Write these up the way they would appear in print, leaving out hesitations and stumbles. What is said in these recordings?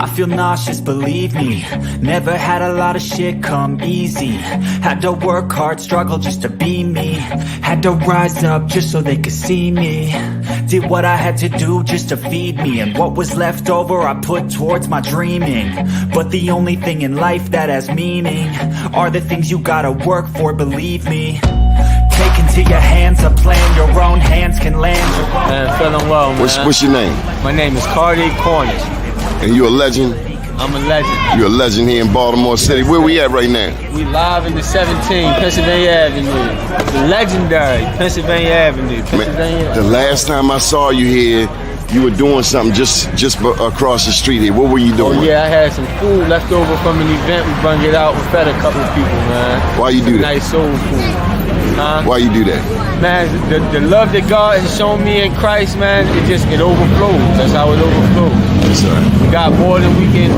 I feel nauseous, believe me. Never had a lot of shit come easy. Had to work hard, struggle just to be me. Had to rise up just so they could see me. Did what I had to do just to feed me. And what was left over I put towards my dreaming. But the only thing in life that has meaning are the things you gotta work for, believe me. Take into your hands a plan your own hands can land. Man, feeling well, man. What's your name? My name is Cardi Cornish. And you a legend? I'm a legend. You're a legend here in Baltimore City. Where we at right now? We live in the 17 Pennsylvania Avenue. The legendary Pennsylvania Avenue. Man, the last time I saw you here, you were doing something just across the street here. What were you doing? Oh yeah, I had some food left over from an event. We brought it out. We fed a couple of people, man. Why you do that? Nice soul food. Why you do that? Man, the love that God has shown me in Christ, man, it overflows. That's how it overflows. Yes, sir. We got more than we can.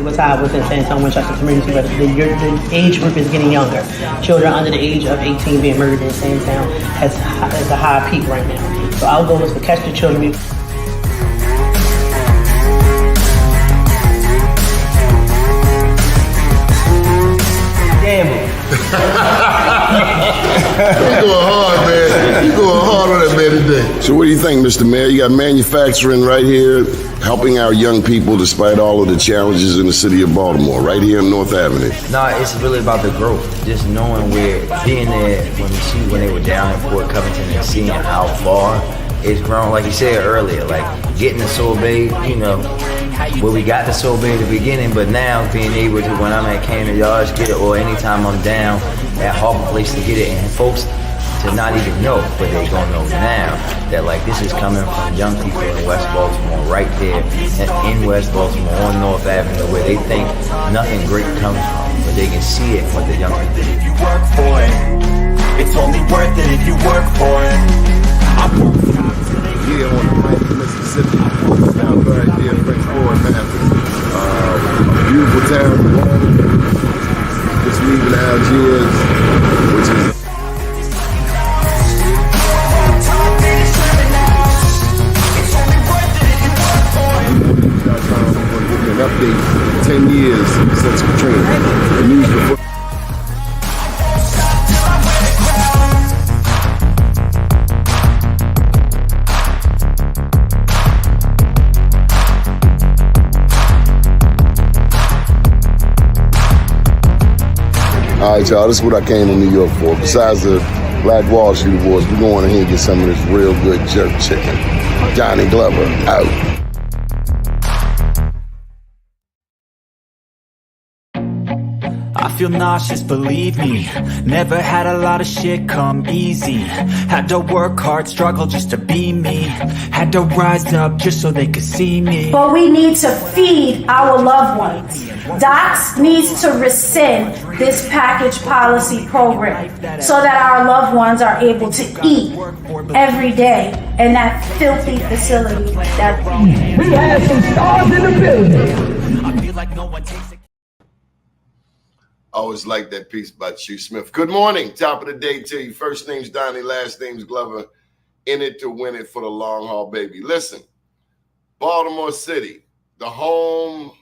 What's happening within San Antonio, Winchester community, but the age group is getting younger. Children under the age of 18 being murdered in San Antonio has a high peak right now. So our goal is to catch the children. Damn. You going hard, man. You going hard on that man today. So what do you think, Mr. Mayor? You got manufacturing right here, helping our young people despite all of the challenges in the city of Baltimore, right here on North Avenue. No, it's really about the growth. Just knowing being there when they were down in Fort Covington and seeing how far it's grown. Like you said earlier, like getting the sorbet, where we got the sorbet in the beginning, but now being able to, when I'm at Cannon Yards, get it, or anytime I'm down at Harbor Place to get it, and folks to not even know, but they gonna know now that like this is coming from young people in West Baltimore, right there in West Baltimore on North Avenue, where they think nothing great comes from, but they can see it with the young people. If you work for it, it's only worth it if you work for it. Here on the Pike, Mississippi, down right there, French Ford, Memphis. Beautiful town, just leaving Algiers, which is an update 10 years since Katrina. The news before. All right, y'all, this is what I came to New York for. Besides the Black Wall Street Awards, we're going ahead and get some of this real good jerk chicken. Johnny Glover, out. I feel nauseous, believe me. Never had a lot of shit come easy. Had to work hard, struggle just to be me. Had to rise up just so they could see me. But we need to feed our loved ones. DOCS needs to rescind this package policy program so that our loved ones are able to eat every day in that filthy facility. We have some stars in the building. I feel like no one takes it. I always like that piece about Shu Smith. Good morning. Top of the day to you. First name's Doni, last name's Glover. In it to win it for the long haul, baby. Listen, Baltimore City, the home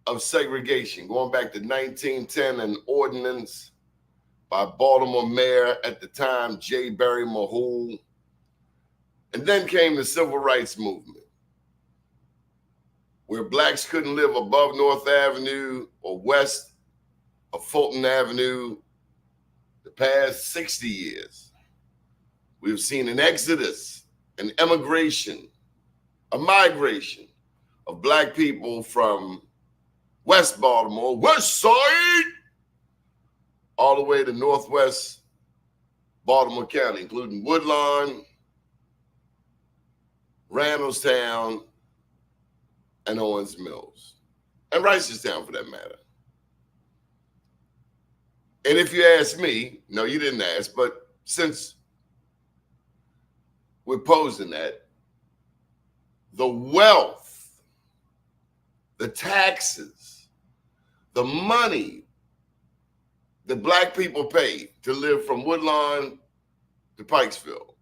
of segregation, going back to 1910, an ordinance by Baltimore Mayor at the time, J. Barry Mahul. And then came the Civil Rights Movement, where blacks couldn't live above North Avenue or west of Fulton Avenue. The past 60 years, we've seen an exodus, an emigration, a migration of black people from West Baltimore, West Side, all the way to Northwest Baltimore County, including Woodlawn, Randallstown, and Owens Mills, and Reisterstown for that matter. And if you ask me, no, you didn't ask, but since we're posing that, the wealth, the taxes, the money that black people pay to live from Woodlawn to Pikesville,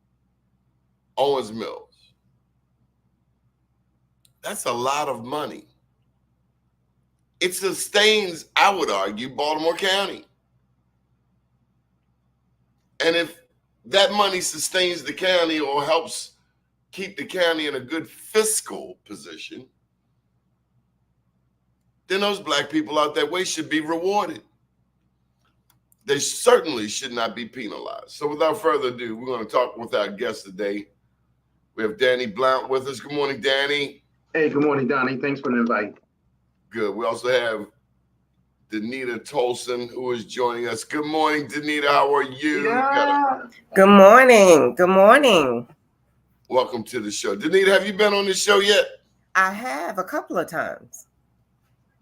Owens Mills, that's a lot of money. it sustains, I would argue, Baltimore County. And if that money sustains the county or helps keep the county in a good fiscal position, then those black people out that way should be rewarded. They certainly should not be penalized. So without further ado, we're going to talk with our guest today. We have Danny Blount with us. Good morning, Danny. Hey, good morning, Donnie. Thanks for the invite. Good. We also have Danita Tolson, who is joining us. Good morning, Danita. How are you? Yeah. Good morning. Good morning. Welcome to the show. Danita, have you been on this show yet? I have a couple of times.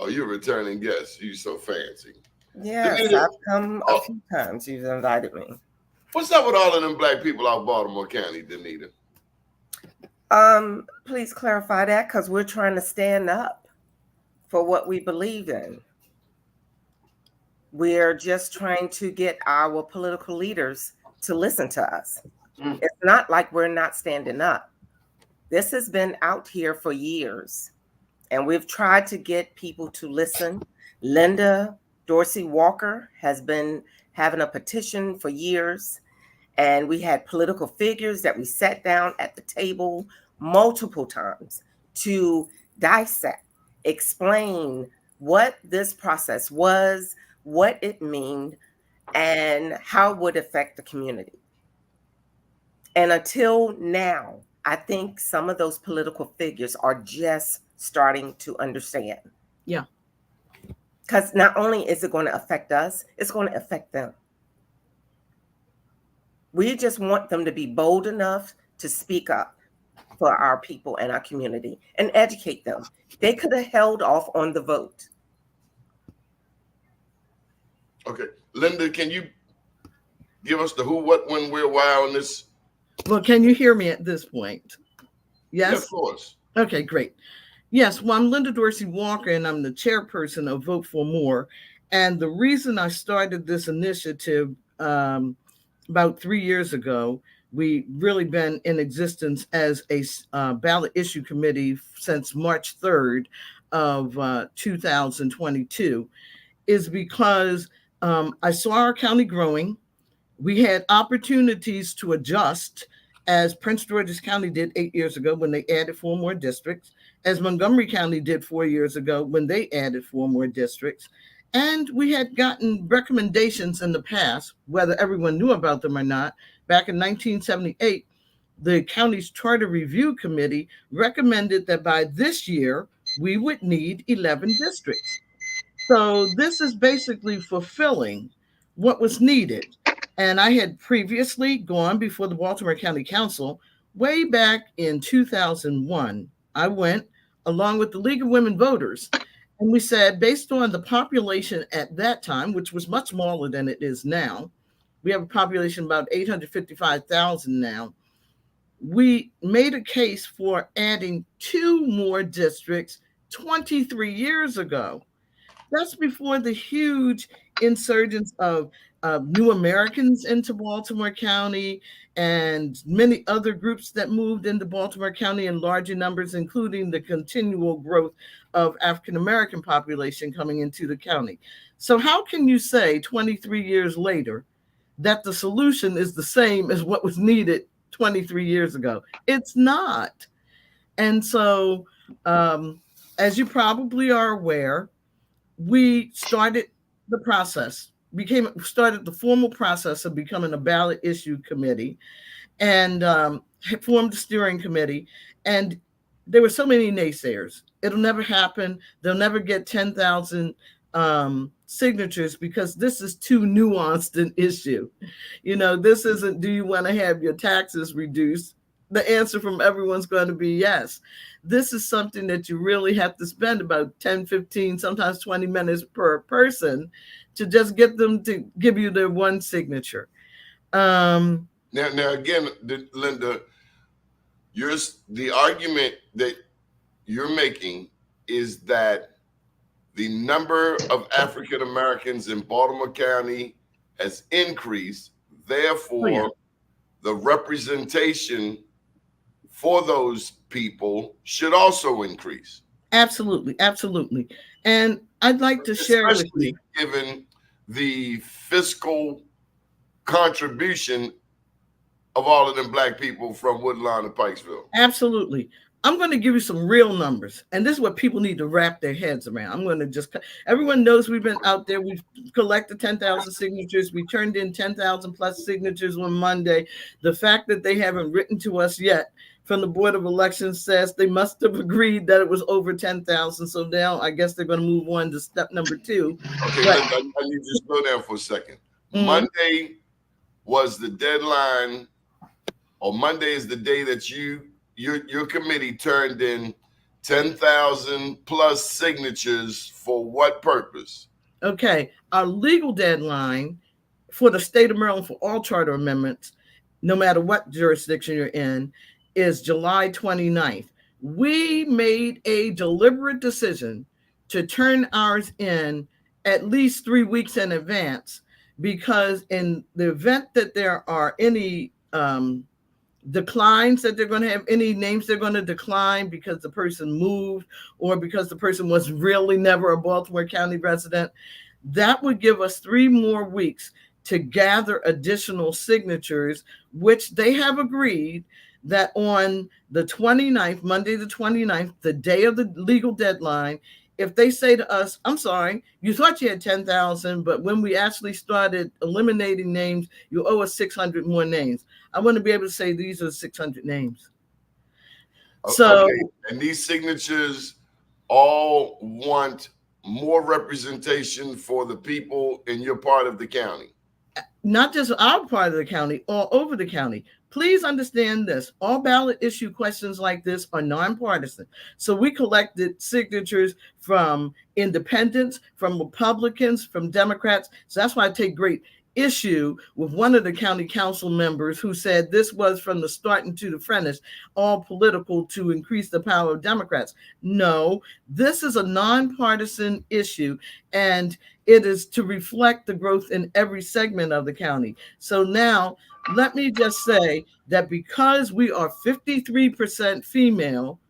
Oh, you're a returning guest. You're so fancy. Yes, Danita, I've come a few times. You've invited me. What's up with all of them black people out Baltimore County, Danita? Please clarify that, because we're trying to stand up for what we believe in. We're just trying to get our political leaders to listen to us. It's not like we're not standing up. This has been out here for years, and we've tried to get people to listen. Linda Dorsey-Walker has been having a petition for years, and we had political figures that we sat down at the table multiple times to dissect, explain what this process was, what it meant, and how it would affect the community. And until now, I think some of those political figures are just starting to understand. Yeah. Because not only is it going to affect us, it's going to affect them. We just want them to be bold enough to speak up for our people and our community and educate them. They could have held off on the vote. Okay. Linda, can you give us the who, what, when, where, why on this? Well, can you hear me at this point? Yes? Yeah, of course. Okay, great. Yes, well, I'm Linda Dorsey-Walker, and I'm the chairperson of Vote for More. And the reason I started this initiative about 3 years ago, we really been in existence as a ballot issue committee since March 3rd of 2022, is because I saw our county growing. We had opportunities to adjust, as Prince George's County did 8 years ago when they added 4 more districts, as Montgomery County did 4 years ago when they added 4 more districts. And we had gotten recommendations in the past, whether everyone knew about them or not. Back in 1978, the county's Charter Review Committee recommended that by this year, we would need 11 districts. So this is basically fulfilling what was needed. And I had previously gone before the Baltimore County Council way back in 2001. I went along with the League of Women Voters, and we said, based on the population at that time, which was much smaller than it is now, we have a population of about 855,000 now. We made a case for adding 2 more districts 23 years ago. That's before the huge insurgence of new Americans into Baltimore County and many other groups that moved into Baltimore County in larger numbers, including the continual growth of African-American population coming into the county. So how can you say 23 years later that the solution is the same as what was needed 23 years ago? It's not. And so, as you probably are aware, we started the process, started the formal process of becoming a ballot issue committee, and formed a steering committee. And there were so many naysayers. It'll never happen. They'll never get 10,000 signatures because this is too nuanced an issue. You know, this isn't, do you want to have your taxes reduced? The answer from everyone's going to be yes. This is something that you really have to spend about 10, 15, sometimes 20 minutes per person to just get them to give you their one signature. Now again, Linda, the argument that you're making is that the number of African Americans in Baltimore County has increased. Therefore, the representation for those people should also increase. Absolutely, absolutely. And I'd like to share with you, given the fiscal contribution of all of them black people from Woodlawn and Pikesville. absolutely. I'm going to give you some real numbers, and this is what people need to wrap their heads around. I'm going to just, everyone knows we've been out there. We've collected 10,000 signatures. We turned in 10,000 plus signatures on Monday. The fact that they haven't written to us yet from the Board of Elections says they must have agreed that it was over 10,000. So now I guess they're going to move on to step number 2. Okay, I need you to slow down for a second. Monday was the deadline, or Monday is the day that your committee turned in 10,000 plus signatures for what purpose? Okay, our legal deadline for the state of Maryland for all charter amendments, no matter what jurisdiction you're in, is July 29th. We made a deliberate decision to turn ours in at least 3 weeks in advance, because in the event that there are any declines, that they're going to have any names they're going to decline because the person moved or because the person was really never a Baltimore County resident, that would give us 3 more weeks to gather additional signatures, which they have agreed that on the 29th, Monday the 29th, the day of the legal deadline, if they say to us, I'm sorry, you thought you had 10,000, but when we actually started eliminating names, you owe us 600 more names. I want to be able to say these are 600 names. So, okay. And these signatures all want more representation for the people in your part of the county. Not just our part of the county, all over the county. Please understand this. All ballot issue questions like this are nonpartisan. So we collected signatures from independents, from Republicans, from Democrats. So that's why I take great issue with one of the county council members who said this was from the start and to the finish, all political to increase the power of Democrats. No, this is a nonpartisan issue, and it is to reflect the growth in every segment of the county. So now, let me just say that because we are 53% female,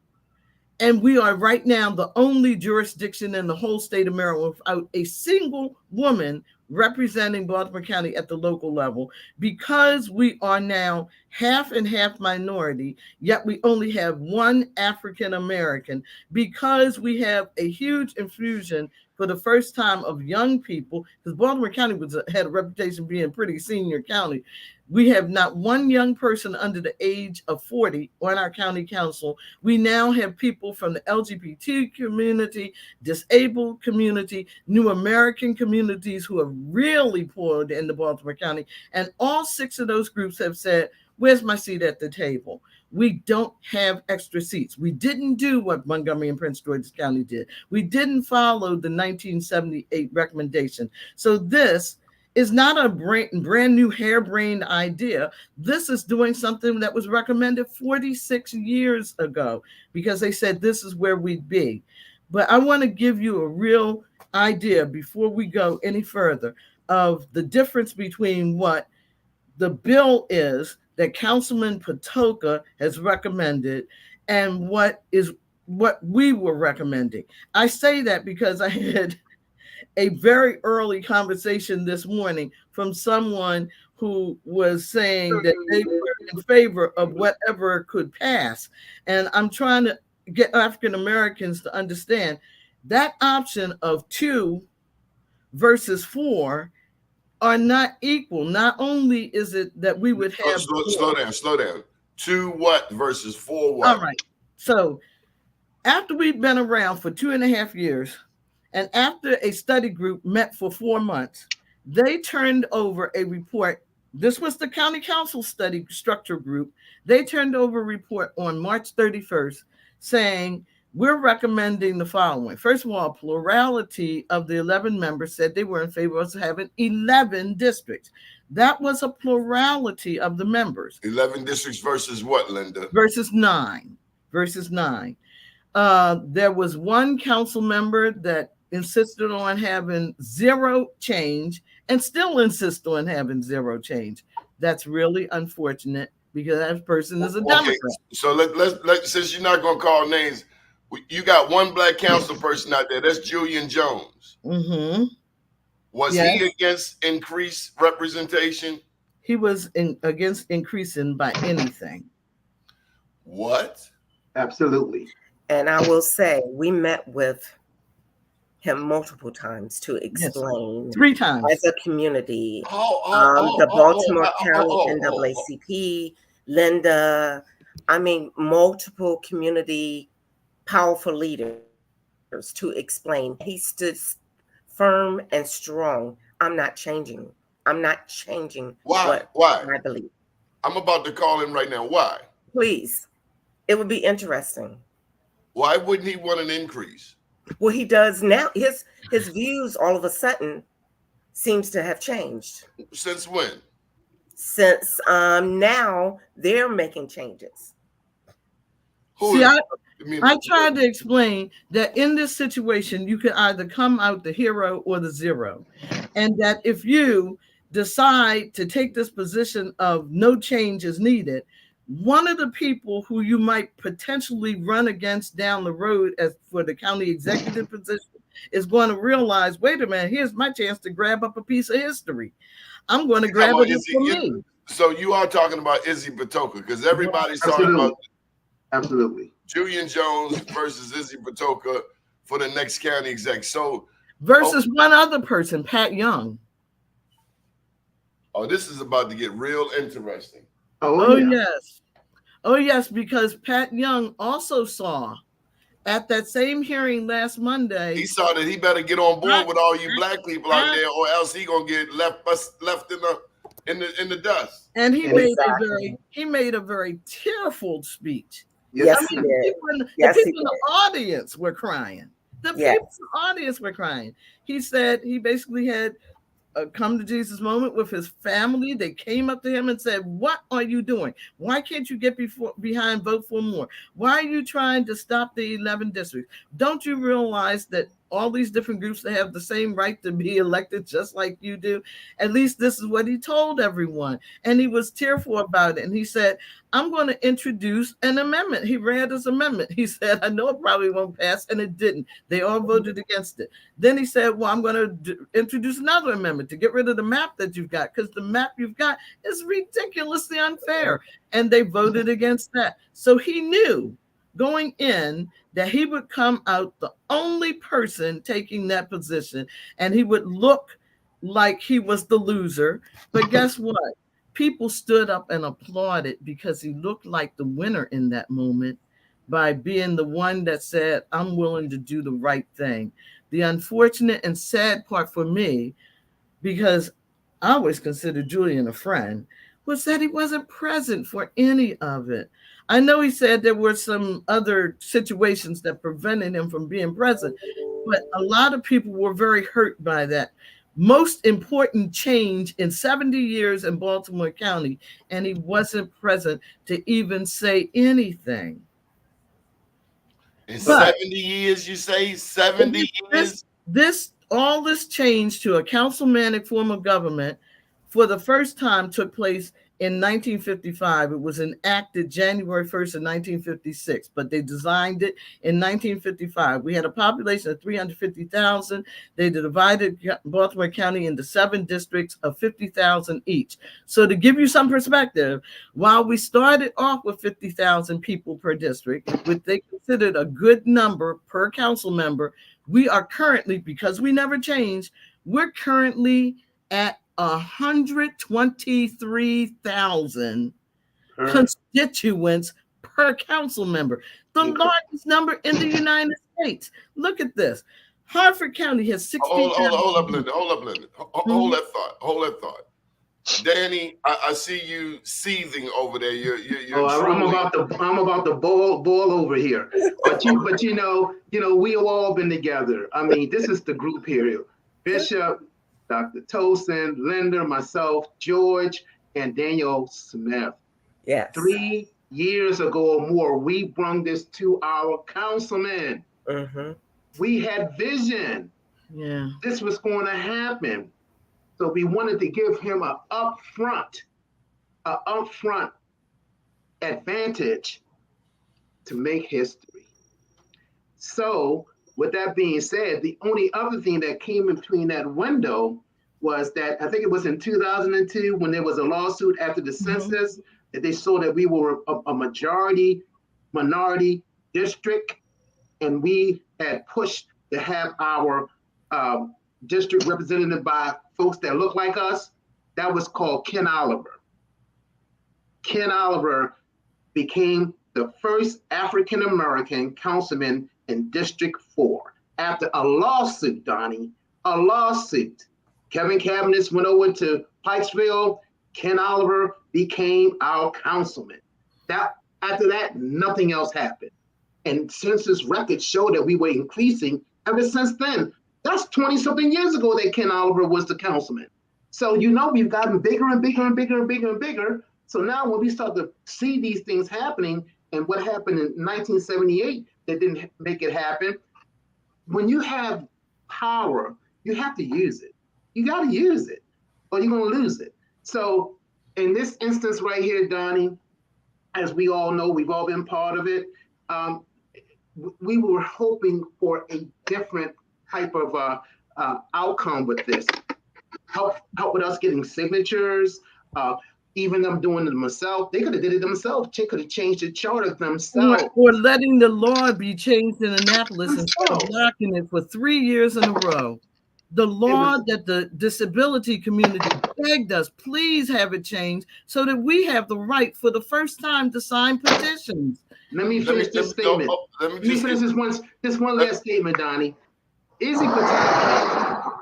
and we are right now the only jurisdiction in the whole state of Maryland without a single woman representing Baltimore County at the local level, because we are now half and half minority, yet we only have 1 African American, because we have a huge infusion for the first time of young people, because Baltimore County had a reputation being a pretty senior county. We have not 1 young person under the age of 40 on our county council. We now have people from the LGBT community, disabled community, New American communities who have really poured into Baltimore County. And all 6 of those groups have said, where's my seat at the table? We don't have extra seats. We didn't do what Montgomery and Prince George's County did. We didn't follow the 1978 recommendation. So this is not a brand new harebrained idea. This is doing something that was recommended 46 years ago, because they said this is where we'd be. But I want to give you a real idea before we go any further of the difference between what the bill is that Councilman Patoka has recommended and what we were recommending. I say that because I had a very early conversation this morning from someone who was saying that they were in favor of whatever could pass. And I'm trying to get African Americans to understand that option of 2 versus 4 are not equal. Not only is it that we would have slow down. 2 what versus 4 what? All right. So after we've been around for 2.5 years, and after a study group met for 4 months, they turned over a report. This was the county council study structure group. They turned over a report on March 31st saying, we're recommending the following. First of all, plurality of the 11 members said they were in favor of having 11 districts. That was a plurality of the members. 11 districts versus what, Linda? Versus 9. There was 1 council member that insisted on having 0 change and still insists on having 0 change. That's really unfortunate because that person is a Democrat. So let's since you're not going to call names, You got one black council person out there. That's Julian Jones. Mm-hmm. Was he against increased representation? He was against increasing by anything. What? Absolutely. And I will say, we met with him multiple times to explain 3 times as a community. The Baltimore County NAACP, Linda, I mean, multiple community powerful leaders to explain. He stood firm and strong. I'm not changing. I'm not changing. Why? What I believe. I'm about to call him right now. Why? Please. It would be interesting. Why wouldn't he want an increase? Well, he does now. His views all of a sudden seems to have changed. Since when? Since now they're making changes. See, I tried to explain that in this situation, you can either come out the hero or the zero. And that if you decide to take this position of no change is needed, one of the people who you might potentially run against down the road as for the county executive position is going to realize, wait a minute, here's my chance to grab up a piece of history. I'm going to grab it for me. So you are talking about Izzy Patoka, because everybody's talking about Julian Jones versus Izzy Patoka for the next county exec. So versus one other person, Pat Young. Oh, this is about to get real interesting. Oh yes, because Pat Young also saw at that same hearing last Monday. He saw that he better get on board with all you black people out there, or else he gonna get left in the dust. And he made a very tearful speech. Yes, I mean, he did. The people in the audience were crying. The people in the audience were crying. He said he basically had a come to Jesus moment with his family. They came up to him and said, "What are you doing? Why can't you get behind Vote for More? Why are you trying to stop the 11 districts? Don't you realize that all these different groups that have the same right to be elected just like you do?" At least this is what he told everyone. And he was tearful about it. And he said, "I'm going to introduce an amendment." He read his amendment. He said, "I know it probably won't pass," and it didn't. They all voted against it. Then he said, "Well, I'm going to introduce another amendment to get rid of the map that you've got, because the map you've got is ridiculously unfair." And they voted against that. So he knew going in that he would come out the only person taking that position, and he would look like he was the loser. But guess what? People stood up and applauded because he looked like the winner in that moment by being the one that said, "I'm willing to do the right thing." The unfortunate and sad part for me, because I always considered Julian a friend, was that he wasn't present for any of it. I know he said there were some other situations that prevented him from being present, but a lot of people were very hurt by that most important change in 70 years in Baltimore County, and he wasn't present to even say anything. In 70 years, you say? 70 years? All this change to a councilmanic form of government for the first time took place in 1955. It was enacted January 1st of 1956, but they designed it in 1955. We had a population of 350,000. They divided Baltimore County into 7 districts of 50,000 each. So to give you some perspective, while we started off with 50,000 people per district, which they considered a good number per council member, we are currently, because we never changed, we're currently at 123,000 constituents per council member, the largest number in the United States. Look at this. Harford County has 16. Hold up, Linda. Hold that thought. Danny, I see you seething over there. I'm about to boil over here. But you know, we have all been together. I mean, this is the group here. Bishop, Dr. Tosin, Linda, myself, George, and Daniel Smith. Yes. 3 years ago or more, we brought this to our councilman. Mm-hmm. We had vision. Yeah. This was going to happen. So we wanted to give him an upfront advantage to make history. So with that being said, the only other thing that came in between that window was that I think it was in 2002 when there was a lawsuit after the census that they saw that we were a minority district, and we had pushed to have our district represented by folks that look like us. That was called Ken Oliver. Ken Oliver became the first African-American councilman in District 4 after a lawsuit, Donnie, a lawsuit. Kevin Cabinets went over to Pikesville. Ken Oliver became our councilman. After that, nothing else happened. And census records show that we were increasing ever since then. That's 20-something years ago that Ken Oliver was the councilman. So, we've gotten bigger and bigger and bigger and bigger and bigger. So now when we start to see these things happening, and what happened in 1978 that didn't make it happen, when you have power, you have to use it. You got to use it, or you're going to lose it. So in this instance right here, Donnie, as we all know, we've all been part of it. We were hoping for a different type of outcome with this. Help with us getting signatures, even them doing it themselves. They could have did it themselves. They could have changed the charter themselves. Or letting the law be changed in Annapolis instead of blocking it for 3 years in a row. The law that the disability community begged us, please have it changed so that we have the right for the first time to sign petitions. Let me finish this statement. Let me finish this one last statement, Donnie. Izzy Pataki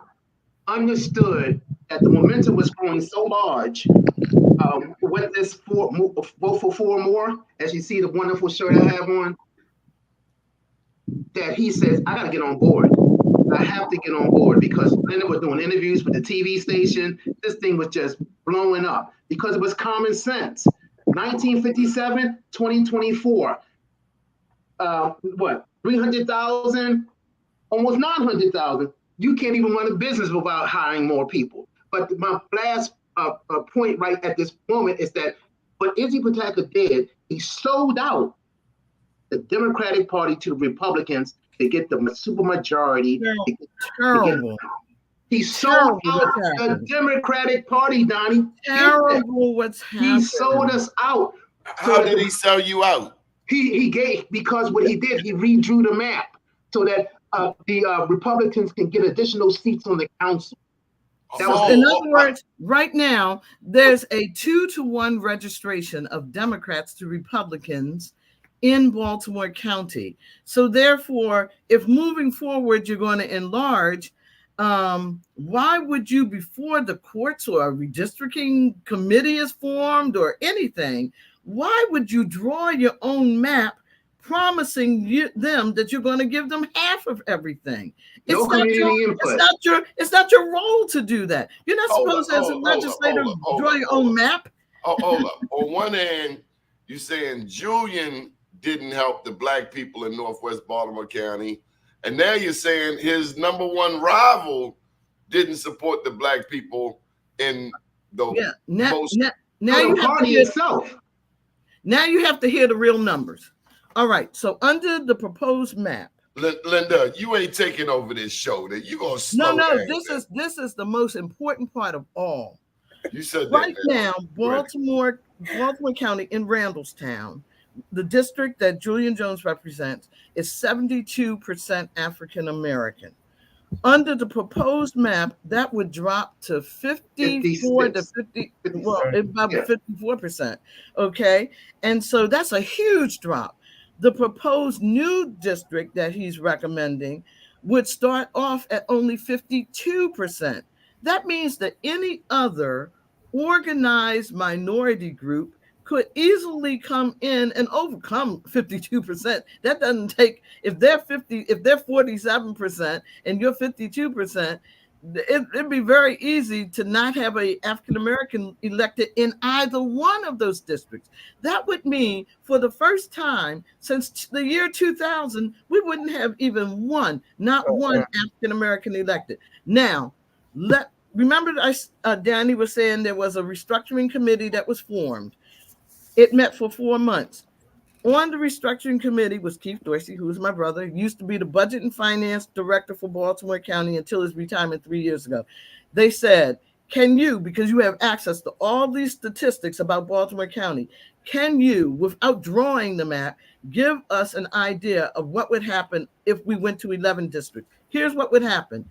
understood that the momentum was growing so large with this vote for 4 more, as you see the wonderful shirt I have on, that he says, I got to get on board. I have to get on board because Linda was doing interviews with the TV station. This thing was just blowing up because it was common sense. 1957, 2024. 300,000, almost 900,000. You can't even run a business without hiring more people. But my last point right at this moment is that what Izzy Pataki did, he sold out the Democratic Party to the Republicans to get the supermajority. He sold out the Democratic Party, Donnie. Terrible what's happening. He sold us out. How did he sell you out? He gave, because what he did, he redrew the map so that the Republicans can get additional seats on the council. In other words, right now, there's a 2-to-1 registration of Democrats to Republicans in Baltimore County. So therefore, if moving forward, you're going to enlarge, why would you, before the courts or a redistricting committee is formed or anything, why would you draw your own map promising them that you're going to give them half of everything? It's not your role to do that. You're not supposed as a legislator draw your own map. Hold up. On one hand, you're saying Julian didn't help the black people in Northwest Baltimore County. And now you're saying his number one rival didn't support the black people in the party itself. Now you have to hear the real numbers. All right. So under the proposed map, Linda, you ain't taking over this show. That you gonna slow down. This is the most important part of all. You said right now, Baltimore County in Randallstown, the district that Julian Jones represents, is 72% African American. Under the proposed map, that would drop to 54%. Okay, and so that's a huge drop. The proposed new district that he's recommending would start off at only 52%. That means that any other organized minority group could easily come in and overcome 52%. That doesn't take, if they're 47% and you're 52%, it'd be very easy to not have a African-American elected in either one of those districts. That would mean for the first time since the year 2000, we wouldn't have even one African-American elected. Now, remember Danny was saying there was a restructuring committee that was formed. It met for 4 months. On the restructuring committee was Keith Dorsey, who is my brother, used to be the budget and finance director for Baltimore County until his retirement 3 years ago. They said, can you, because you have access to all these statistics about Baltimore County, can you, without drawing the map, give us an idea of what would happen if we went to 11 districts? Here's what would happen.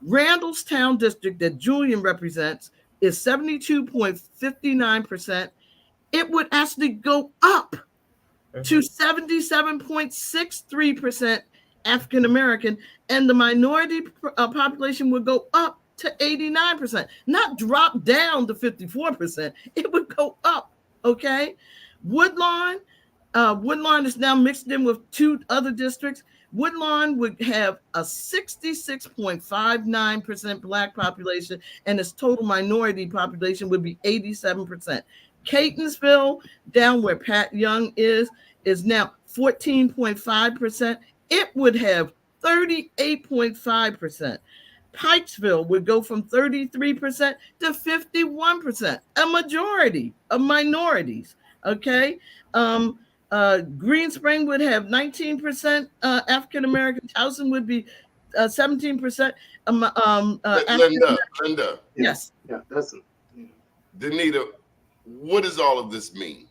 Randallstown district that Julian represents is 72.59%. It would actually go up to 77.63% African American, and the minority population would go up to 89%, not drop down to 54%. It would go up. Okay. Woodlawn is now mixed in with 2 other districts. Woodlawn would have a 66.59% Black population, and its total minority population would be 87%. Catonsville, down where Pat Young is now 14.5%. It would have 38.5%. Pikesville would go from 33% to 51%, a majority of minorities. Okay. Green Spring would have 19% African American. Towson would be 17%. Linda. Yes. Yeah, that's Danita, what does all of this mean?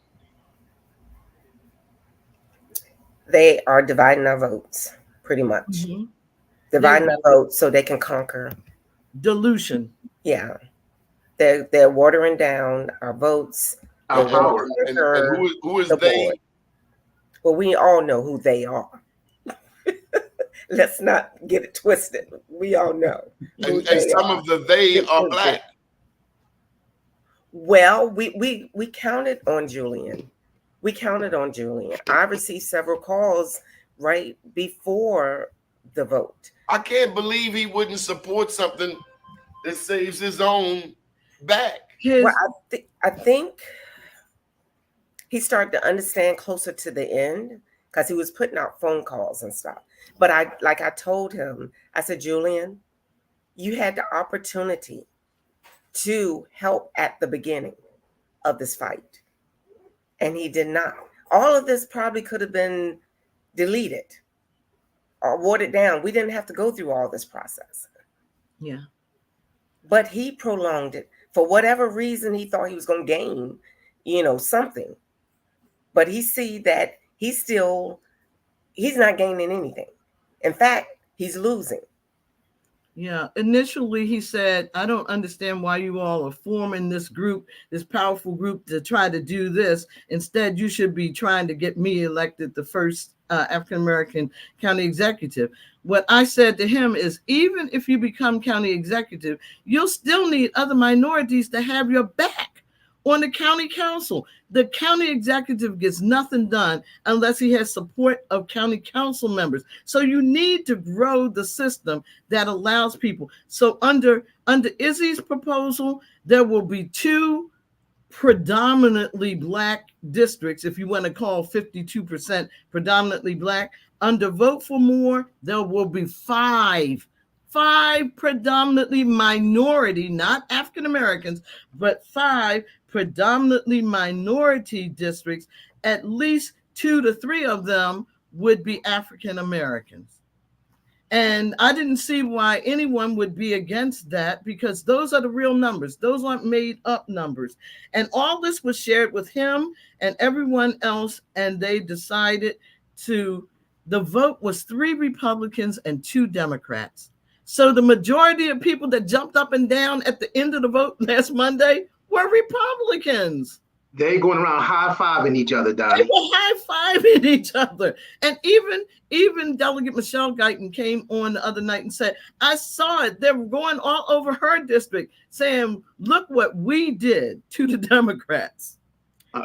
They are dividing our votes, pretty much. Mm-hmm. Dividing our votes so they can conquer. Dilution. Yeah. They're watering down our votes. Our power. And who is they? Board. Well, we all know who they are. Let's not get it twisted. We all know. And some of the they are Black. Well, we counted on Julian. We counted on Julian. I received several calls right before the vote. I can't believe he wouldn't support something that saves his own back. Well, I think he started to understand closer to the end because he was putting out phone calls and stuff. But I told him, I said, Julian, you had the opportunity to help at the beginning of this fight. And he did not. All of this probably could have been deleted or watered down. We didn't have to go through all this process. Yeah. But he prolonged it for whatever reason. He thought he was going to gain, something. But he see that he's not gaining anything. In fact, he's losing. Yeah. Initially, he said, I don't understand why you all are forming this group, this powerful group to try to do this. Instead, you should be trying to get me elected the first African-American county executive. What I said to him is, even if you become county executive, you'll still need other minorities to have your back on the county council. The county executive gets nothing done unless he has support of county council members. So you need to grow the system that allows people. So under Izzy's proposal, there will be 2 predominantly Black districts, if you want to call 52% predominantly Black. Under Vote for More, there will be 5 predominantly minority, not African Americans, but 5 predominantly minority districts. At least 2 to 3 of them would be African Americans. And I didn't see why anyone would be against that, because those are the real numbers. Those aren't made up numbers. And all this was shared with him and everyone else. And they decided the vote was 3 Republicans and 2 Democrats. So the majority of people that jumped up and down at the end of the vote last Monday were Republicans. They're going around high-fiving each other, Donnie. They were high-fiving each other. And even Delegate Michelle Guyton came on the other night and said, I saw it. They were going all over her district saying, look what we did to the Democrats.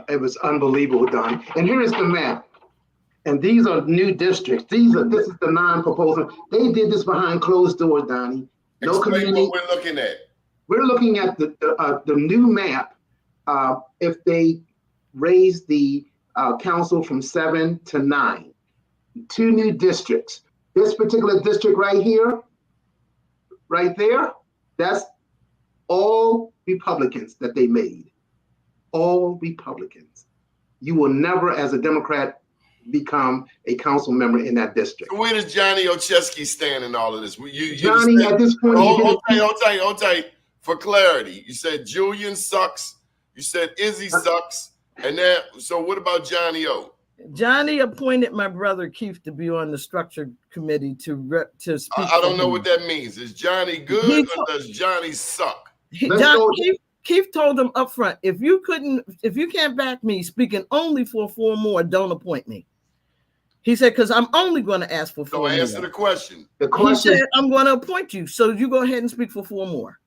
It was unbelievable, Donnie. And here is the map. And these are new districts. This is the non-proposal. They did this behind closed doors, Donnie. No Explain community. what we're looking at. We're looking at the new map. If they raise the council from 7 to 9, 2 new districts. This particular district right here, right there, that's all Republicans that they made. All Republicans. You will never, as a Democrat, become a council member in that district. So where does Johnny Olszewski stand in all of this? Johnny, at this point, hold tight. For clarity, you said Julian sucks. You said Izzy sucks. And then, so what about Johnny O? Johnny appointed my brother Keith to be on the structure committee to speak. I don't know what that means. Is Johnny good or does Johnny suck? Keith told him up front, if you can't back me speaking only for 4 more, don't appoint me. He said, because I'm only going to ask for 4 more. So answer the question. He said, I'm going to appoint you, so you go ahead and speak for 4 more.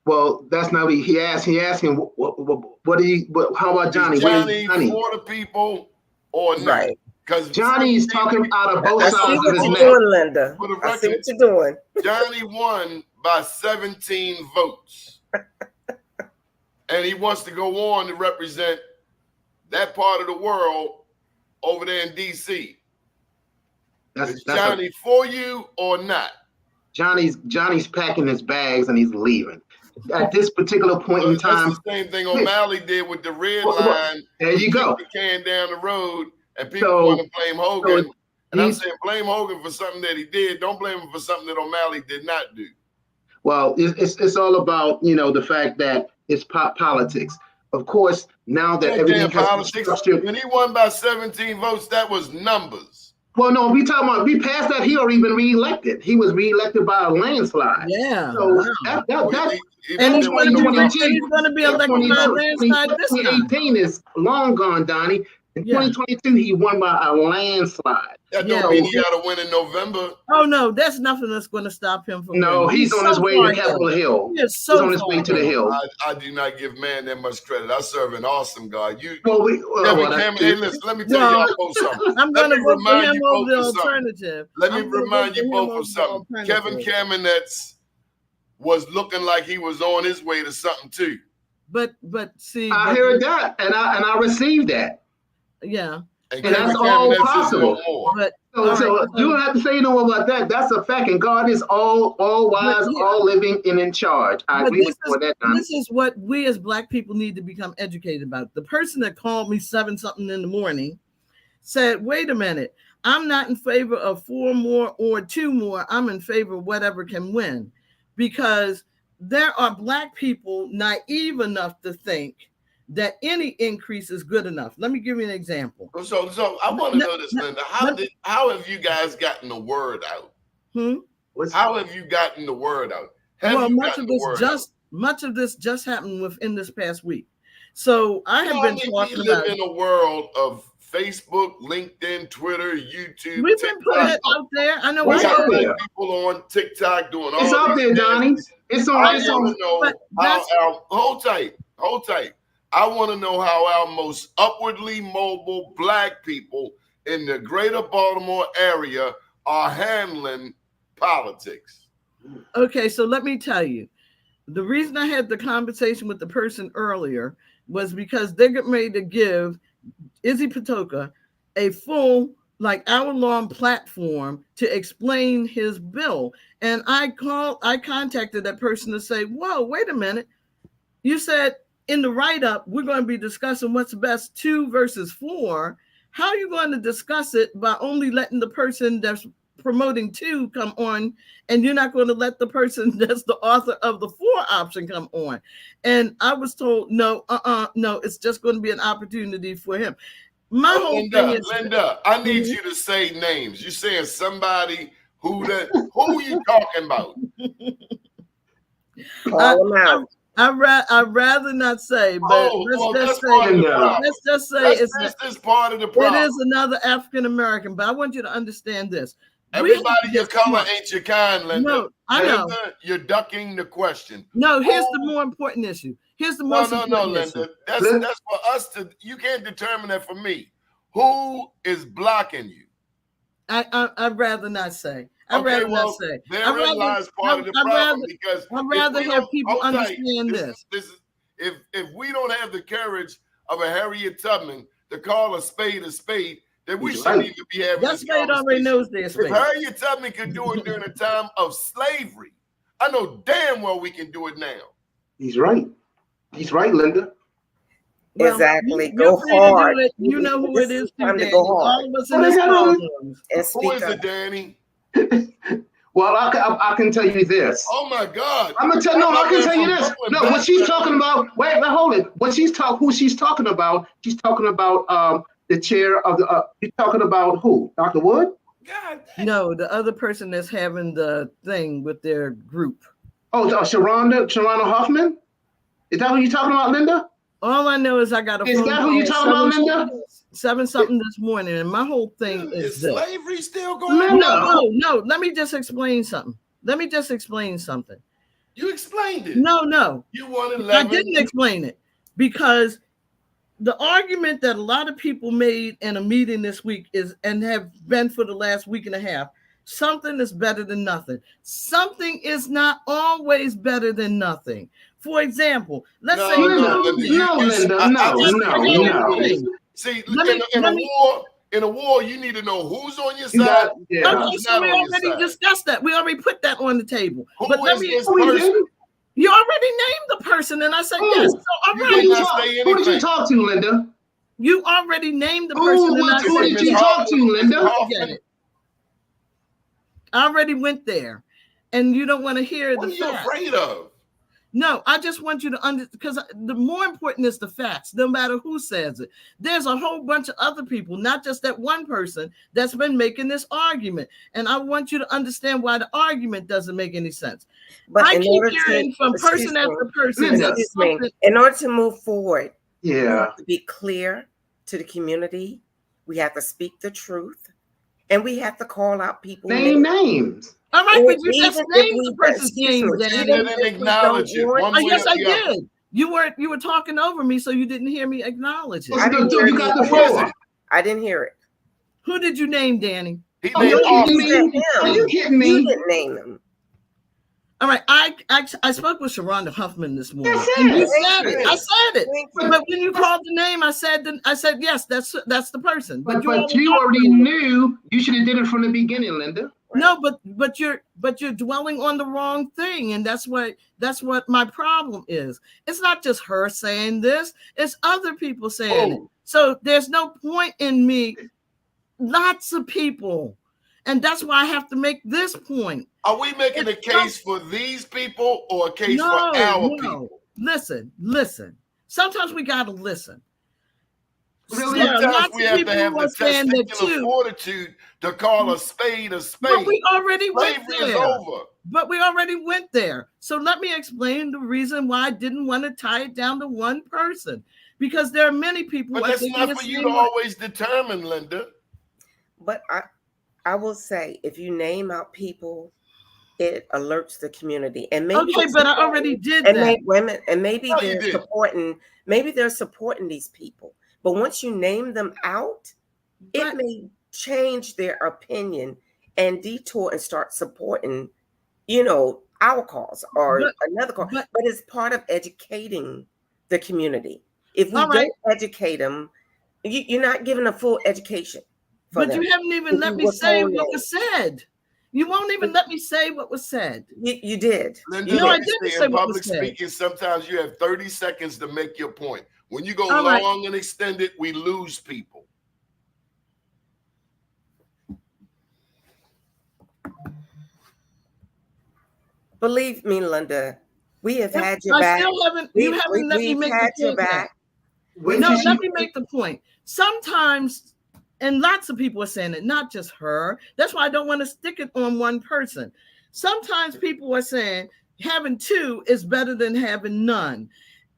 Well, that's not what he asked. He asked him, how about Johnny? Is Johnny for the people or not? Right. Because Johnny's talking out of both sides of his neck. Linda. For the I see record, what you're doing. Johnny won by 17 votes. And he wants to go on to represent that part of the world over there in D.C. Is Johnny for you or not? Johnny's packing his bags and he's leaving. At this particular point in time, that's the same thing O'Malley did with the red line. There you go. The can down the road, and people want to blame Hogan. And I'm saying blame Hogan for something that he did. Don't blame him for something that O'Malley did not do. Well, it's all about the fact that it's politics. Of course, now that everything has structured. When he won by 17 votes, that was numbers. Well, no, we passed that. He already been reelected. He was reelected by a landslide. Yeah. So and he's going to be elected by a landslide this time. 2018 is long gone, Donnie. In 2022, he won by a landslide. That don't mean he got to win in November. Oh no, that's nothing that's going to stop him from. No, winning. he's on his way to Capitol Hill. He's on his way to the Hill. I do not give man that much credit. I serve an awesome God. Hey, listen, let me tell y'all both something. I'm going to vote for him over the alternative. Let me remind you both of something. Kevin Kamenetz was looking like he was on his way to something too. But see, I heard that, and I received that. Yeah. And that's all possible. But so you don't have to say no more about that. That's a fact. And God is all wise, all living, and in charge. I agree with that. This is what we as Black people need to become educated about. The person that called me 7-something in the morning said, wait a minute, I'm not in favor of 4 more or 2 more. I'm in favor of whatever can win. Because there are Black people naive enough to think that any increase is good enough. Let me give you an example. So I want to know this, Linda. How have you guys gotten the word out? How have you gotten the word out? Much of this just happened within this past week. So I have been talking about. We live in a world of Facebook, LinkedIn, Twitter, YouTube. We've been putting it out there. I know we got people on TikTok doing all. It's out there, Donnie. It's on. Hold tight. I want to know how our most upwardly mobile Black people in the greater Baltimore area are handling politics. Okay, so let me tell you. The reason I had the conversation with the person earlier was because they're getting ready to give Izzy Patoka a full, hour-long platform to explain his bill. And I contacted that person to say, whoa, wait a minute. You said in the write-up, we're going to be discussing what's best 2 versus 4. How are you going to discuss it by only letting the person that's promoting 2 come on, and you're not going to let the person that's the author of the 4 option come on? And I was told, no, it's just going to be an opportunity for him. My whole thing is, Linda, I need you to say names. You're saying somebody who you talking about? I'd rather not say, but let's just say it's part of the problem. It is another African American, but I want you to understand this. Everybody your color ain't your kind, Linda. No, I know. Linda, you're ducking the question. No, here's the more important issue. Here's the most important issue. Linda. That's for us to. You can't determine that for me. Who is blocking you? I'd rather not say. I'd Therein lies part of the problem because I'd rather have people understand this. If we don't have the courage of a Harriet Tubman to call a spade, then we shouldn't even be having this conversation. That spade already knows their spade. If Harriet Tubman could do it during the time of slavery, I know damn well we can do it now. He's right. He's right, Linda. Well, exactly. You're Go free hard. to do it. You know who it is. Time to Danny. go hard. All of us in this problem. And Who speak is up. it, Danny? Well, I can tell you this. Oh my God! I'm gonna tell no. I can tell you this. No, what she's talking about. Wait, hold it. Who she's talking about? She's talking about the chair of the. You're talking about who? Dr. Wood? God. No, the other person that's having the thing with their group. Oh, Sharonda Huffman. Is that who you're talking about, Linda? All I know is I got a phone. Is that who you talking about, Linda? 7 something this morning, and my whole thing is this. Slavery still going on? No. Let me just explain something. You explained it. No. You won I didn't explain it because the argument that a lot of people made in a meeting this week is, and have been for the last week and a half, something is better than nothing. Something is not always better than nothing. For example, let's say See, in a war, you need to know who's on your side. Okay, so we already discussed that. We already put that on the table. Who is this person? You already named the person, and I said yes. So all right. Who did you talk to, Linda? You already named the person. Who did you talk to, Linda? I already went there, and you don't want to hear what the facts. What are you afraid of? No, I just want you to understand, because the more important is the facts, no matter who says it. There's a whole bunch of other people, not just that one person, that's been making this argument. And I want you to understand why the argument doesn't make any sense. But I keep hearing from person after person. In order to move forward, we have to be clear to the community. We have to speak the truth. And we have to call out people. Name names. All right, but you just named the person's name. You didn't acknowledge it. Yes, I did. You were talking over me, so you didn't hear me acknowledge it. I didn't hear it. I didn't hear it. Who did you name, Danny? Are you kidding me? You didn't name him. All right, I spoke with Sharonda Huffman this morning. And you said it. I said it. But when you called the name, I said yes, that's the person. But you already knew. You should have did it from the beginning, Linda. Right. No, but you're dwelling on the wrong thing, and that's what my problem is. It's not just her saying this; it's other people saying it. So there's no point in me. Lots of people, and that's why I have to make this point. Are we making a case for these people or a case for our people? Listen. Sometimes we gotta listen. Sometimes we have to have the testicular fortitude to call a spade a spade. But we already went there. Slavery is over. But we already went there. So let me explain the reason why I didn't want to tie it down to one person. Because there are many people. But that's not for you to always determine, Linda. But I will say, if you name out people, it alerts the community. And maybe but I already did that. And maybe they're supporting these people. But once you name them out, it may change their opinion and detour and start supporting, our cause or another cause. But it's part of educating the community. If we don't educate them, you're not giving a full education. But you haven't even let me say what was said. You won't even let me say what was said. You did. Linda, I didn't say what was said. In public speaking, sometimes you have 30 seconds to make your point. When you go long and extended, we lose people. Believe me, Linda, we have had your back. You haven't let me make the point. No, let me make the point. Sometimes, and lots of people are saying it, not just her. That's why I don't want to stick it on one person. Sometimes people are saying having two is better than having none.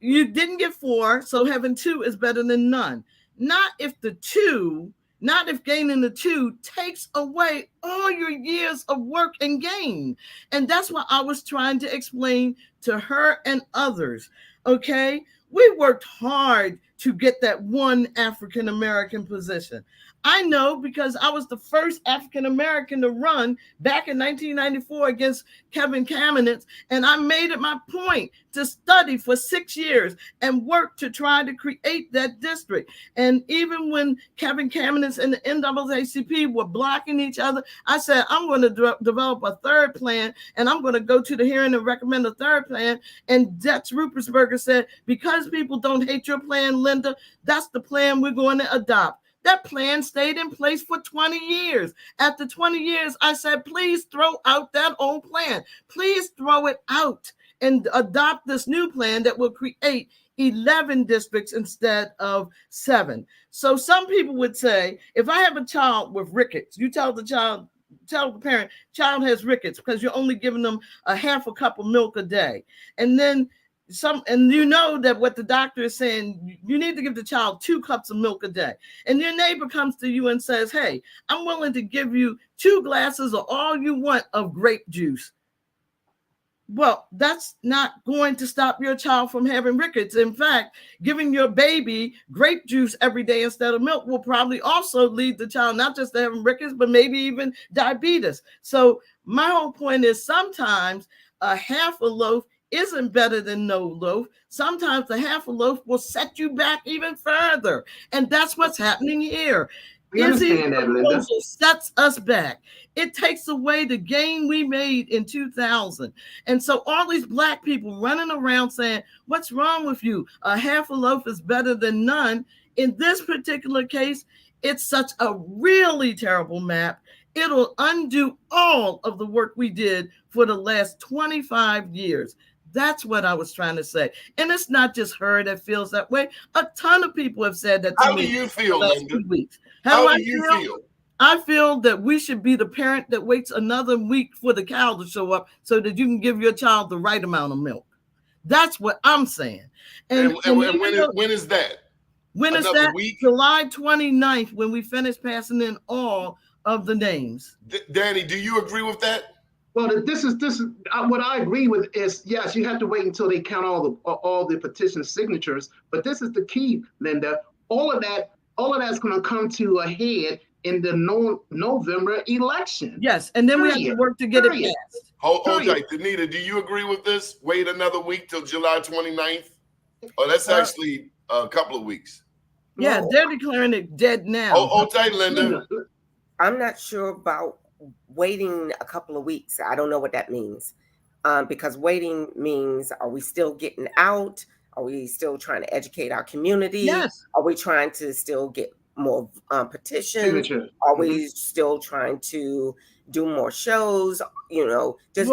You didn't get 4, so having 2 is better than none. Not if gaining the 2 takes away all your years of work and gain. And that's what I was trying to explain to her and others. Okay, we worked hard to get that one African-American position. I know because I was the first African American to run back in 1994 against Kevin Kamenetz, and I made it my point to study for 6 years and work to try to create that district. And even when Kevin Kamenetz and the NAACP were blocking each other, I said, I'm going to develop a third plan, and I'm going to go to the hearing and recommend a third plan. And Dex Rupersberger said, because people don't hate your plan, Linda, that's the plan we're going to adopt. That plan stayed in place for 20 years. After 20 years, I said, please throw out that old plan. Please throw it out and adopt this new plan that will create 11 districts instead of 7. So some people would say, if I have a child with rickets, you tell the parent, child has rickets because you're only giving them a half a cup of milk a day. And then you know that what the doctor is saying, you need to give the child 2 cups of milk a day. And your neighbor comes to you and says, hey, I'm willing to give you 2 glasses or all you want of grape juice. Well, that's not going to stop your child from having rickets. In fact, giving your baby grape juice every day instead of milk will probably also lead the child not just to having rickets, but maybe even diabetes. So my whole point is sometimes a half a loaf isn't better than no loaf. Sometimes the half a loaf will set you back even further. And that's what's happening here. Izzy's proposal sets us back. It takes away the gain we made in 2000. And so all these Black people running around saying, what's wrong with you? A half a loaf is better than none. In this particular case, it's such a really terrible map. It'll undo all of the work we did for the last 25 years. That's what I was trying to say. And it's not just her that feels that way. A ton of people have said that to me. How do you feel, Linda? How do you feel? I feel that we should be the parent that waits another week for the cow to show up so that you can give your child the right amount of milk. That's what I'm saying. And when is that? When is that? Week? July 29th, when we finish passing in all of the names. Danny, do you agree with that? Well, this is what I agree with is, yes, you have to wait until they count all the petition signatures. But this is the key, Linda. All of that's going to come to a head in the November election. Yes, and then we have to work to get it passed. Hold tight. Danita, do you agree with this? Wait another week till July 29th? Oh, that's actually a couple of weeks. Yeah, they're declaring it dead now. Hold tight, Linda. I'm not sure about waiting a couple of weeks. I don't know what that means. Because waiting means, are we still getting out? Are we still trying to educate our community? Yes. Are we trying to still get more petitions? Are we still trying to do more shows? You know, that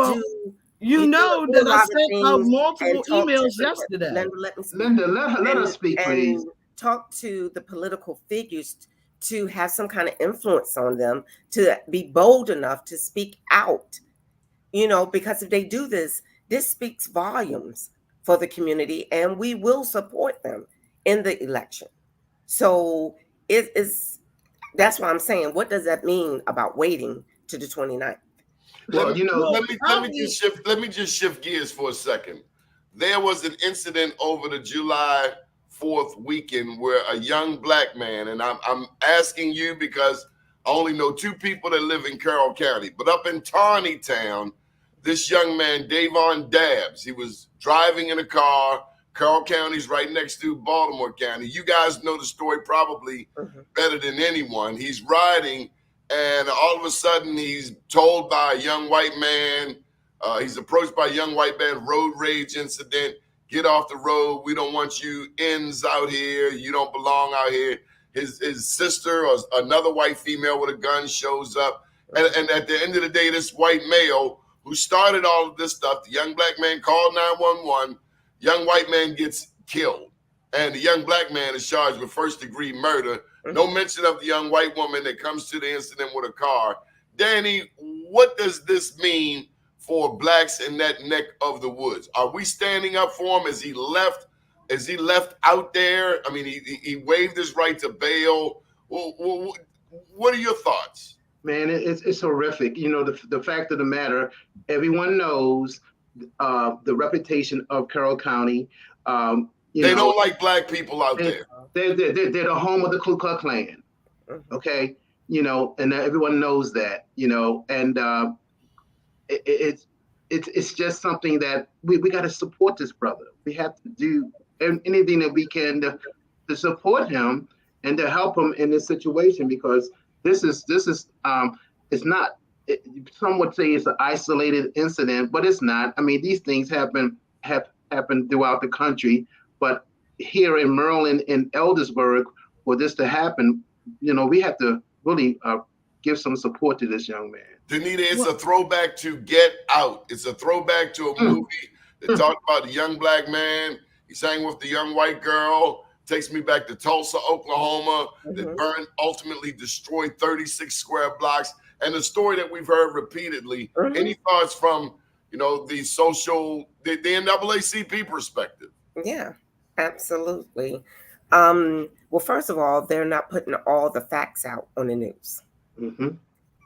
I sent out multiple emails yesterday. Linda, let us speak, please. Talk to the political figures to have some kind of influence on them, to be bold enough to speak out, because if they do this speaks volumes for the community, and we will support them in the election. So that's why I'm saying, what does that mean about waiting to the 29th? Well, let me just shift gears for a second. There was an incident over the July 4th weekend where a young Black man, and I'm asking you because I only know 2 people that live in Carroll County, but up in Tarnytown, this young man, Davon Dabbs, he was driving in a car. Carroll County's right next to Baltimore County. You guys know the story probably better than anyone. He's riding, and all of a sudden he's told by a young white man, he's approached by a young white man, road rage incident. Get off the road. We don't want you ends out here. You don't belong out here. His sister or another white female with a gun shows up. And at the end of the day, this white male who started all of this stuff, the young Black man called 911. Young white man gets killed. And the young Black man is charged with first-degree murder. No mention of the young white woman that comes to the incident with a car. Danny, what does this mean for Blacks in that neck of the woods? Are we standing up for him? Is he left out there? I mean, he waived his right to bail. What are your thoughts? Man, it's horrific. The fact of the matter, everyone knows the reputation of Carroll County. They don't like Black people out there. They're the home of the Ku Klux Klan. Okay, and everyone knows that, and it's just something that we got to support this brother. We have to do anything that we can to support him and to help him in this situation, because this is it's not. Some would say it's an isolated incident, but it's not. I mean, these things have happened throughout the country, but here in Maryland, in Eldersburg, for this to happen, we have to really give some support to this young man. Danita, it's a throwback to Get Out. It's a throwback to a movie that talked about the young black man. He sang with the young white girl. Takes me back to Tulsa, Oklahoma, that ultimately destroyed 36 square blocks. And the story that we've heard repeatedly. Any thoughts from, the social, the NAACP perspective? Yeah, absolutely. Well, first of all, they're not putting all the facts out on the news.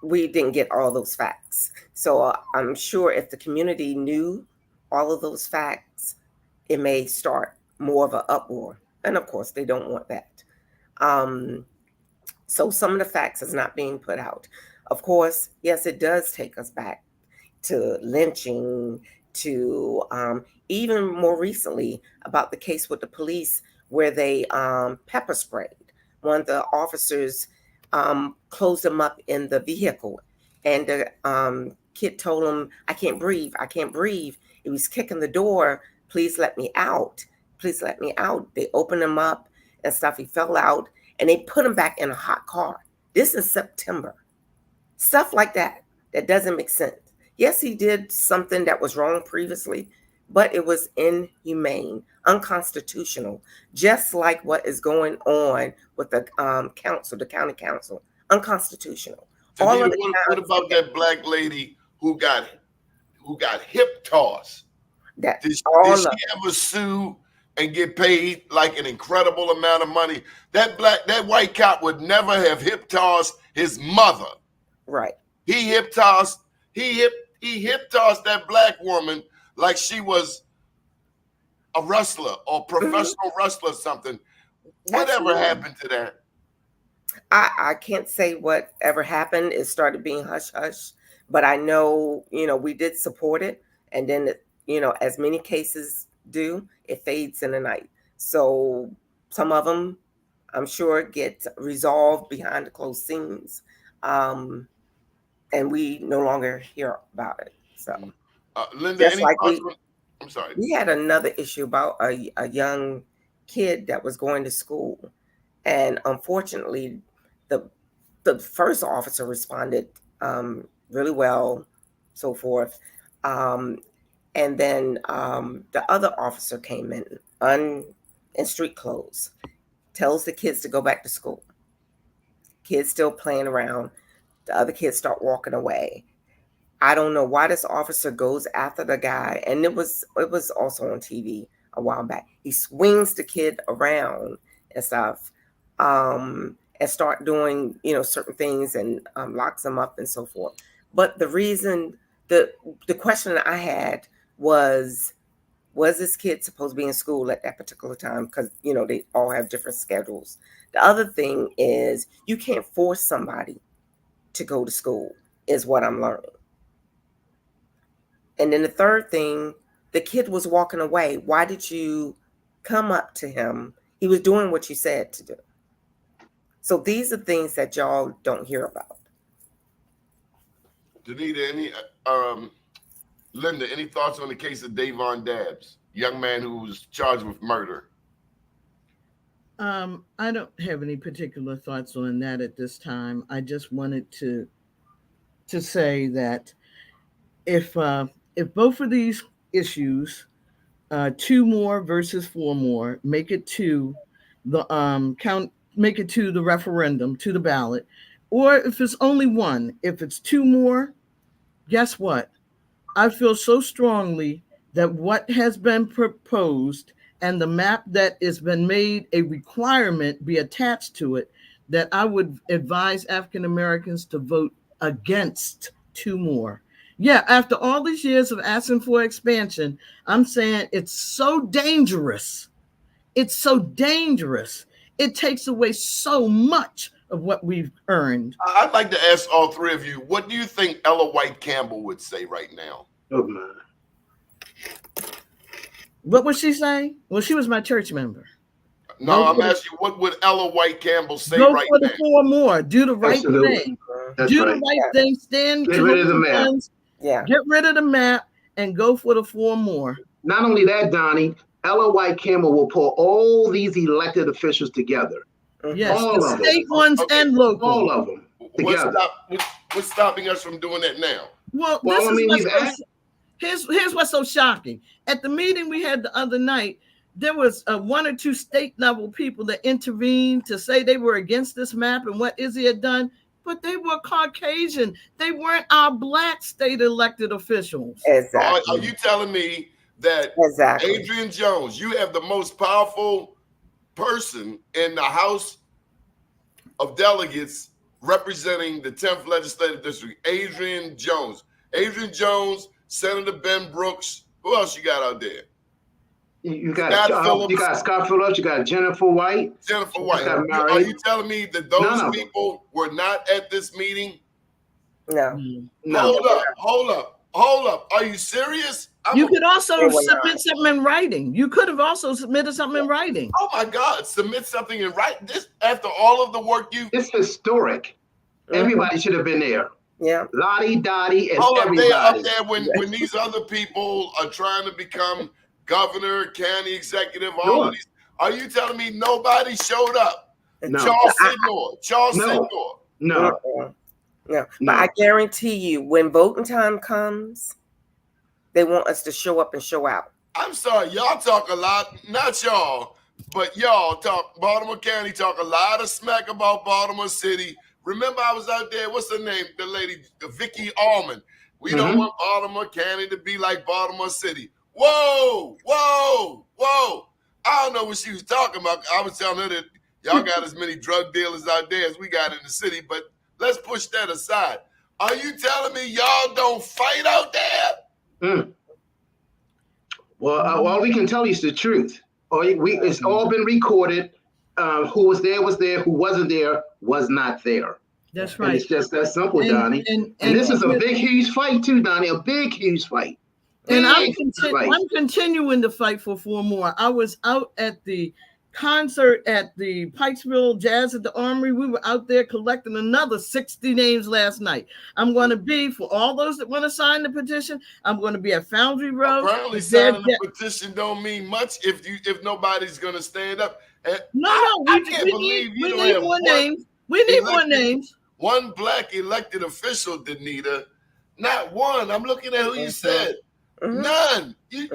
We didn't get all those facts. So I'm sure if the community knew all of those facts, it may start more of an uproar. And of course, they don't want that. So some of the facts is not being put out. Of course, yes, it does take us back to lynching, to even more recently about the case with the police where they pepper sprayed. One of the officers closed him up in the vehicle, and the kid told him, I can't breathe. He was kicking the door. Please let me out. They opened him up and stuff. He fell out, and they put him back in a hot car. This is September. Stuff like that doesn't make sense. Yes, he did something that was wrong previously, but it was inhumane, unconstitutional, just like what is going on with the the county council, unconstitutional. Danita, what about that black lady who got hip tossed? Did she ever sue and get paid like an incredible amount of money? That white cop would never have hip tossed his mother. Right. He hip tossed that black woman like she was a wrestler or professional wrestler or something. Whatever happened to that? I can't say whatever happened. It started being hush hush, but I know, we did support it. And then, as many cases do, it fades in the night. So some of them, I'm sure, get resolved behind the closed scenes. And we no longer hear about it. So, Linda, I'm sorry. We had another issue about a young kid that was going to school, and unfortunately, the first officer responded really well, so forth, and then the other officer came in street clothes, tells the kids to go back to school. Kids still playing around. The other kids start walking away. I don't know why this officer goes after the guy. And it was also on TV a while back. He swings the kid around and stuff, and start doing, certain things, and locks him up and so forth. But the reason, the question that I had was this kid supposed to be in school at that particular time? Because, they all have different schedules. The other thing is you can't force somebody to go to school, is what I'm learning. And then the third thing, the kid was walking away. Why did you come up to him? He was doing what you said to do. So these are things that y'all don't hear about. Danita, Linda, any thoughts on the case of Davon Dabbs, young man who was charged with murder? I don't have any particular thoughts on that at this time. I just wanted to say that if both of these issues, 2 more versus 4 more, make it to the make it to the referendum, to the ballot, or if it's only 1, if it's 2 more, guess what? I feel so strongly that what has been proposed and the map that has been made a requirement be attached to it, that I would advise African Americans to vote against 2 more. Yeah, after all these years of asking for expansion, I'm saying it's so dangerous. It's so dangerous. It takes away so much of what we've earned. I'd like to ask all three of you, what do you think Ella White Campbell would say right now? Oh, man. What would she say? Well, she was my church member. No, I'm asking you, what would Ella White Campbell say go right for the now? 4 more. Do the right Absolutely. thing. That's Do right. the right thing. Stand. Get rid of the map. Yeah. Get rid of the map and go for the 4 more. Not only that, Donnie, Ella White Campbell will pull all these elected officials together. Yes, all the of state them. ones and local. All of them together. What's stopping us from doing that now? Well, Well, I mean, here's what's so shocking. At the meeting we had the other night, there was 1 or 2 state level people that intervened to say they were against this map and what Izzy had done, but they were Caucasian. They weren't our Black state elected officials. Exactly. Are you telling me that Adrian Jones, you have the most powerful person in the House of Delegates representing the 10th Legislative District, Adrian Jones. Adrian Jones, Senator Ben Brooks. Who else you got out there? You got Scott Phillips, you got Jennifer White. Jennifer White. Are you telling me that those people were not at this meeting? No. Hold up. Are you serious? You could also submit something in writing. You could have also submitted something in writing. Oh my God, submit something in writing. This after all of the work you. It's historic. Everybody should have been there. Yeah. Lottie, Dottie, and Hold everybody. They're up there when these other people are trying to become governor, county executive, all of these. Are you telling me nobody showed up? No. Charles Sidnor. No. But I guarantee you, when voting time comes, they want us to show up and show out. I'm sorry, y'all talk a lot, not y'all, but y'all talk, Baltimore County talk a lot of smack about Baltimore City. Remember I was out there, what's her name? The lady, Vicky Allman. We don't want Baltimore County to be like Baltimore City. Whoa. I don't know what she was talking about. I was telling her that y'all got as many drug dealers out there as we got in the city, but let's push that aside. Are you telling me y'all don't fight out there? Well, all we can tell you is the truth. It's all been recorded. Who was there, who wasn't there, was not there. That's right. And it's just that simple, Donnie. And this is a big, huge fight too, Donnie. A big, huge fight. And I'm continuing to fight for 4 more. I was out at the concert at the Pikesville Jazz at the Armory. We were out there collecting another 60 names last night. I'm going to be, for all those that want to sign the petition, I'm going to be at Foundry Road. Apparently signing the petition don't mean much if nobody's going to stand up. And we need more names. We need more names. One Black elected official, Danita. Not one. I'm looking at who you said. None. You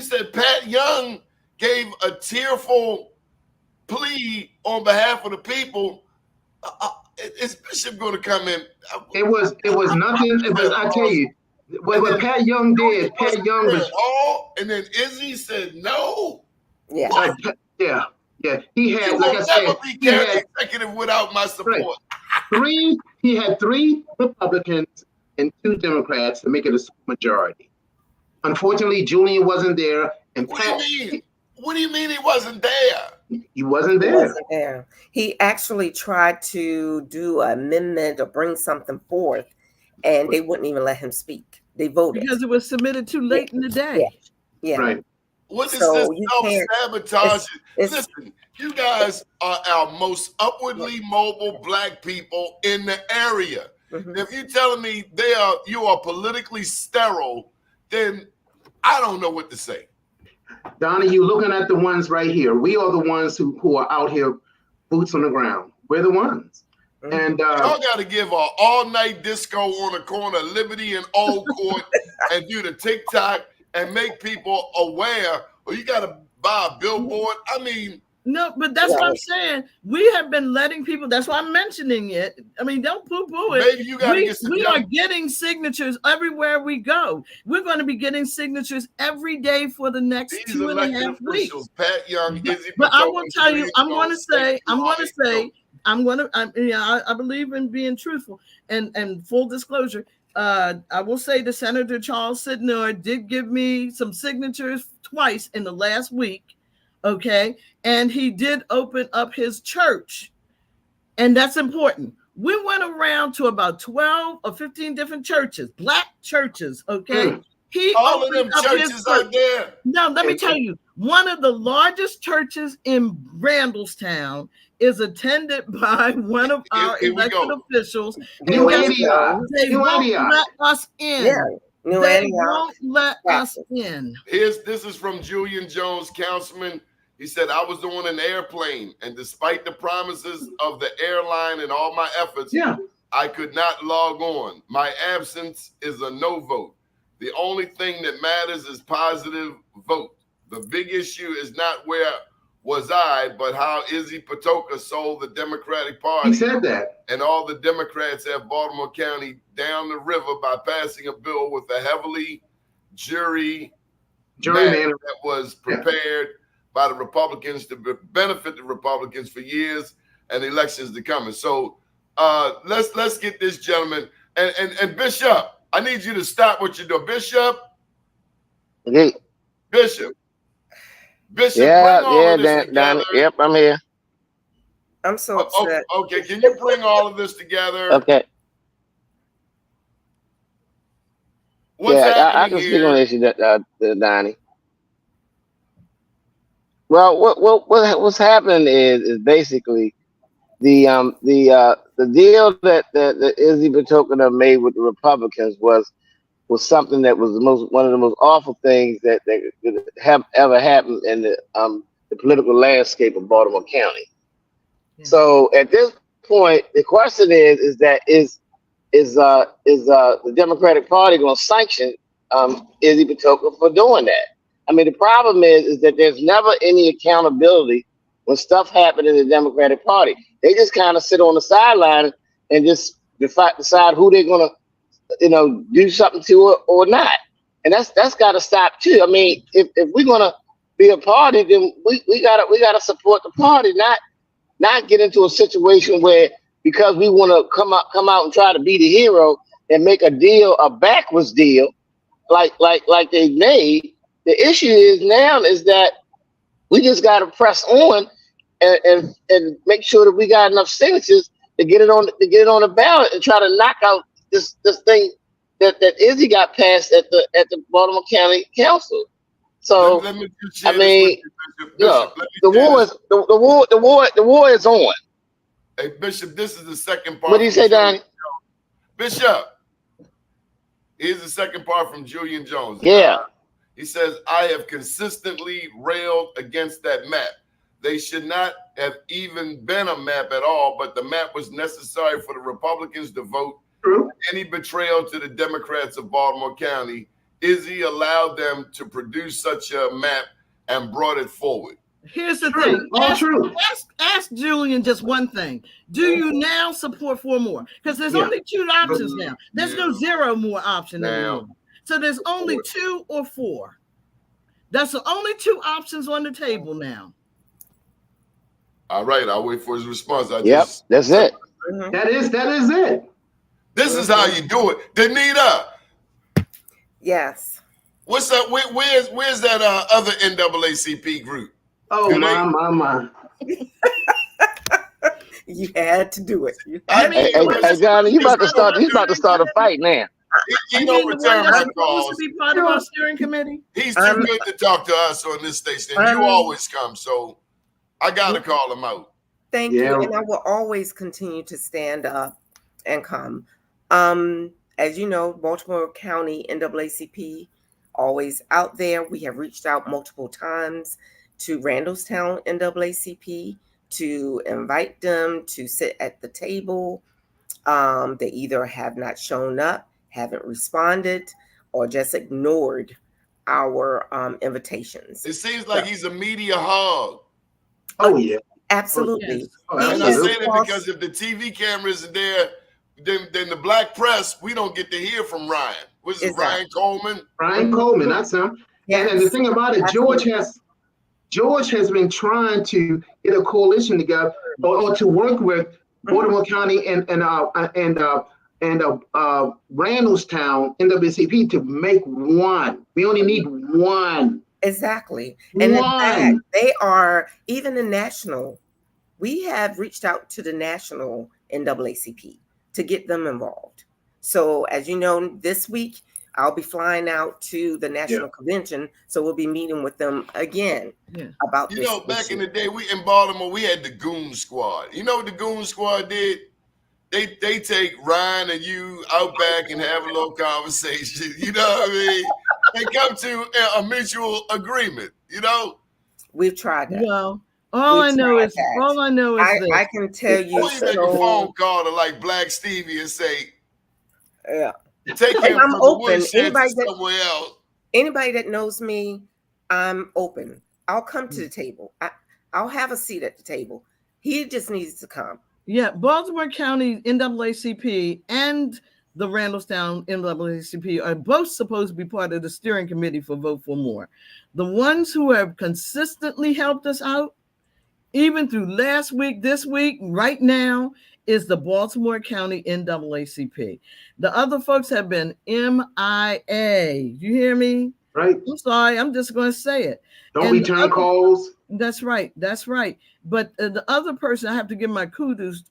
said Pat Young gave a tearful plea on behalf of the people. Is Bishop going to come in? It was nothing. I tell you, what Pat Young did. Pat Young was and then Izzy said no. Yeah. Yeah. He had, like I said, he had executive without my support. He had 3 Republicans and 2 Democrats to make it a majority. Unfortunately, Julian wasn't there. And What do you mean he wasn't there? He wasn't there. He actually tried to do an amendment or bring something forth, and they wouldn't even let him speak. They voted. Because it was submitted too late in the day. Yeah. Right. What is this self-sabotage? Listen, you guys are our most upwardly mobile Black people in the area. If you're telling me you are politically sterile, then I don't know what to say. Donnie, you're looking at the ones right here. We are the ones who are out here, boots on the ground. We're the ones. And y'all got to give an all-night disco on the corner of Liberty and Old Court and do the TikTok and make people aware, or you got to buy a billboard. I mean, no, but that's what I'm saying. We have been letting people. That's why I'm mentioning it. I mean, don't poo-poo it. Maybe you got to get some. We are getting signatures everywhere we go. We're going to be getting signatures every day for the next 2.5 weeks. Pat Young, Izzy, but I will tell you, I believe in being truthful and full disclosure. I will say the Senator Charles Sidnor did give me some signatures twice in the last week. Okay. And he did open up his church And that's important. We went around to about 12 or 15 different churches, black churches, okay? He all of them opened up his churches out there. Now, let me tell you, one of the largest churches in Randallstown is attended by one of our elected officials. New And Antioch. they New won't Antioch. let us in. Yeah. New They Antioch. won't let us in. This is from Julian Jones, councilman. He said, I was on an airplane, and despite the promises of the airline and all my efforts, I could not log on. My absence is a no vote. The only thing that matters is positive vote. The big issue is not where was I, but how Izzy Patoka sold the Democratic Party. He said that. And all the Democrats have Baltimore County down the river by passing a bill with a heavily jury map that was prepared by the Republicans to benefit the Republicans for years and elections to come. And so let's get this gentleman and Bishop. I need you to stop what you're doing, Bishop. Okay. Bishop. Donnie. Yep, I'm here. I'm so upset. Okay, can you bring all of this together? Okay. What's I can speak on this, Donnie. Well, what's happening is basically the deal that Izzy Patoka made with the Republicans was something that was one of the most awful things that could have ever happened in the political landscape of Baltimore County. Yeah. So at this point, the question is the Democratic Party going to sanction Izzy Patoka for doing that? I mean, the problem is that there's never any accountability when stuff happens in the Democratic Party. They just kind of sit on the sideline and just decide who they're going to, do something to or not. And that's got to stop too. I mean, if we're going to be a party, then we gotta support the party, not get into a situation where because we want to come out and try to be the hero and make a backwards deal, like they made. The issue is that we just got to press on and make sure that we got enough signatures to get it on the ballot and try to knock out this thing that Izzy got passed at the Baltimore County Council. So let me I mean, the war is on. Hey Bishop, this is the second part. What do you say, Donnie? Bishop, here's the second part from Julian Jones. Yeah. He says, I have consistently railed against that map. They should not have even been a map at all, but the map was necessary for the Republicans to vote. True. Any betrayal to the Democrats of Baltimore County, Izzy allowed them to produce such a map and brought it forward. Here's the thing. Ask Julian just one thing. Do you now support 4 more? Because there's only 2 options now. There's no 0 more option anymore. So there's only 2 or 4. That's the only 2 options on the table now. All right, I'll wait for his response. That's it. That is it. This is how you do it. Danita. Yes. What's up? Where's that other NAACP group? Oh, my. You had to do it. Hey, Johnny, you about to start a fight now. He don't return my calls. To be part of our steering committee. He's too good to talk to us on this station. You always come, so I gotta call him out. Thank you, and I will always continue to stand up and come. As you know, Baltimore County NAACP always out there. We have reached out multiple times to Randallstown NAACP to invite them to sit at the table. They either have not shown up, haven't responded, or just ignored our invitations. It seems like he's a media hog. Oh yeah, absolutely. And I say that because if the TV camera isn't there, then the black press, we don't get to hear from Ryan. What's it, Ryan Coleman? Ryan Coleman, that's him. Yes. And the thing about it, George has been trying to get a coalition together or to work with Baltimore County and Randallstown NAACP to make one. We only need one. Exactly. And in fact, they are, even the national we have reached out to the national NAACP to get them involved. So as you know, this week, I'll be flying out to the national convention. So we'll be meeting with them again about this. You know, back in the day, we in Baltimore, we had the Goon Squad. You know what the Goon Squad did? They take Ryan and you out back and have a little conversation. You know what I mean? They come to a mutual agreement. You know, we've tried that. Well, all I know is this. I can tell you. Or you make a phone call to like Black Stevie and say, "Yeah, take him I'm from open. the woodshed somewhere else." Anybody that knows me, I'm open. I'll come to the table. I'll have a seat at the table. He just needs to come. Yeah, Baltimore County NAACP and the Randallstown NAACP are both supposed to be part of the steering committee for Vote for More. The ones who have consistently helped us out, even through last week, this week, right now, is the Baltimore County NAACP. The other folks have been MIA. You hear me? Right. I'm sorry. I'm just going to say it. Don't return calls. That's right. That's right. But the other person I have to give my kudos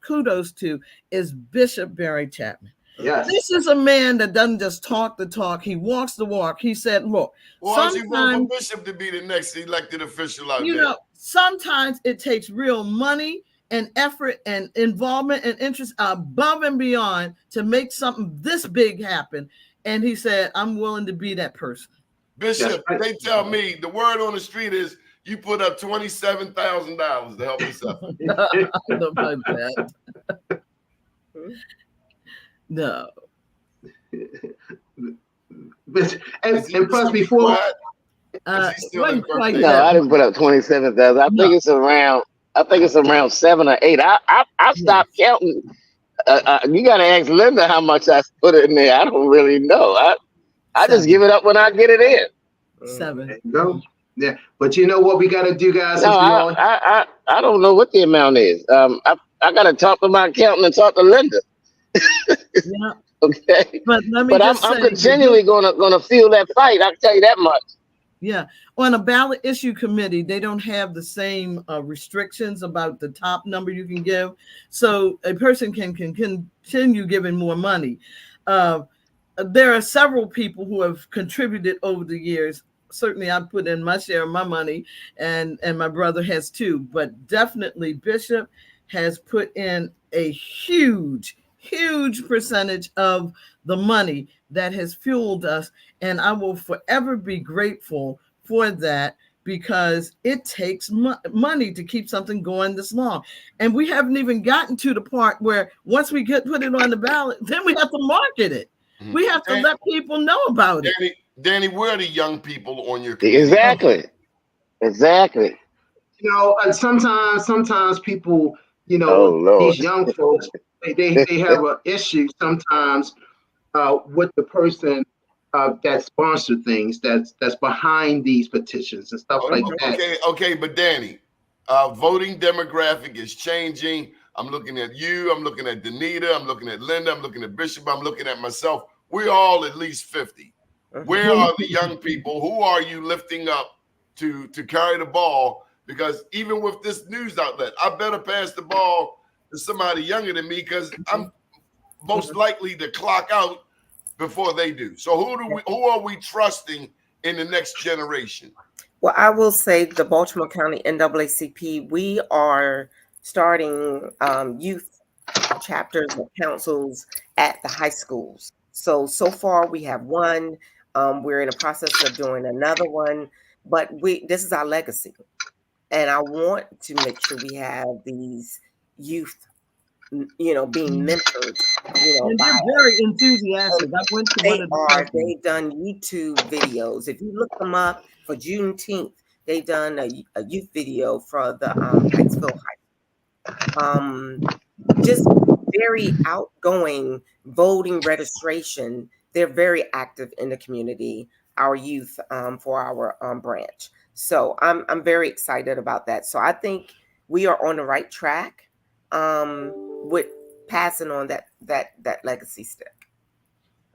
to is Bishop Barry Chapman. Yes. This is a man that doesn't just talk the talk. He walks the walk. He said, look, why don't you vote for Bishop to be the next elected official out there? You know, sometimes it takes real money and effort and involvement and interest above and beyond to make something this big happen. And he said, I'm willing to be that person. Bishop, they tell me the word on the street is you put up $27,000 to help us out. I don't know about that. No. But and plus before I didn't put up 27,000. I think it's around 7 or 8. I stopped counting. You got to ask Linda how much I put in there. I don't really know. I just give it up when I get it in. 7. Go. Yeah, but you know what we got to do, guys? No, I don't know what the amount is. I got to talk to my accountant and talk to Linda. Yeah. Okay. But I'm continually gonna feel that fight. I can tell you that much. Yeah. On a ballot issue committee, they don't have the same restrictions about the top number you can give. So a person can continue giving more money. There are several people who have contributed over the years. Certainly I put in my share of my money and my brother has too, but definitely Bishop has put in a huge percentage of the money that has fueled us. And I will forever be grateful for that because it takes money to keep something going this long. And we haven't even gotten to the part where once we put it on the ballot, then we have to market it. Mm-hmm. We have to let people know about it. Danny, where are the young people on your community? Exactly. You know, and sometimes people, you know, these young folks, they have an issue sometimes with the person that sponsored things, that's behind these petitions and stuff like that. Okay, but Danny, voting demographic is changing. I'm looking at you, I'm looking at Danita, I'm looking at Linda, I'm looking at Bishop, I'm looking at myself. We're all at least 50. Where are the young people? Who are you lifting up to carry the ball? Because even with this news outlet, I better pass the ball to somebody younger than me because I'm most likely to clock out before they do. So who are we trusting in the next generation? Well, I will say the Baltimore County NAACP, we are starting youth chapters and councils at the high schools. So far we have one. We're in the process of doing another one, but this is our legacy. And I want to make sure we have these youth, you know, being mentored. You know, and they're very enthusiastic. I went to they've done YouTube videos. If you look them up for Juneteenth, they've done a youth video for the Pikesville High. Just very outgoing voting registration. They're very active in the community, our youth for our branch. So I'm very excited about that. So I think we are on the right track with passing on that legacy stick.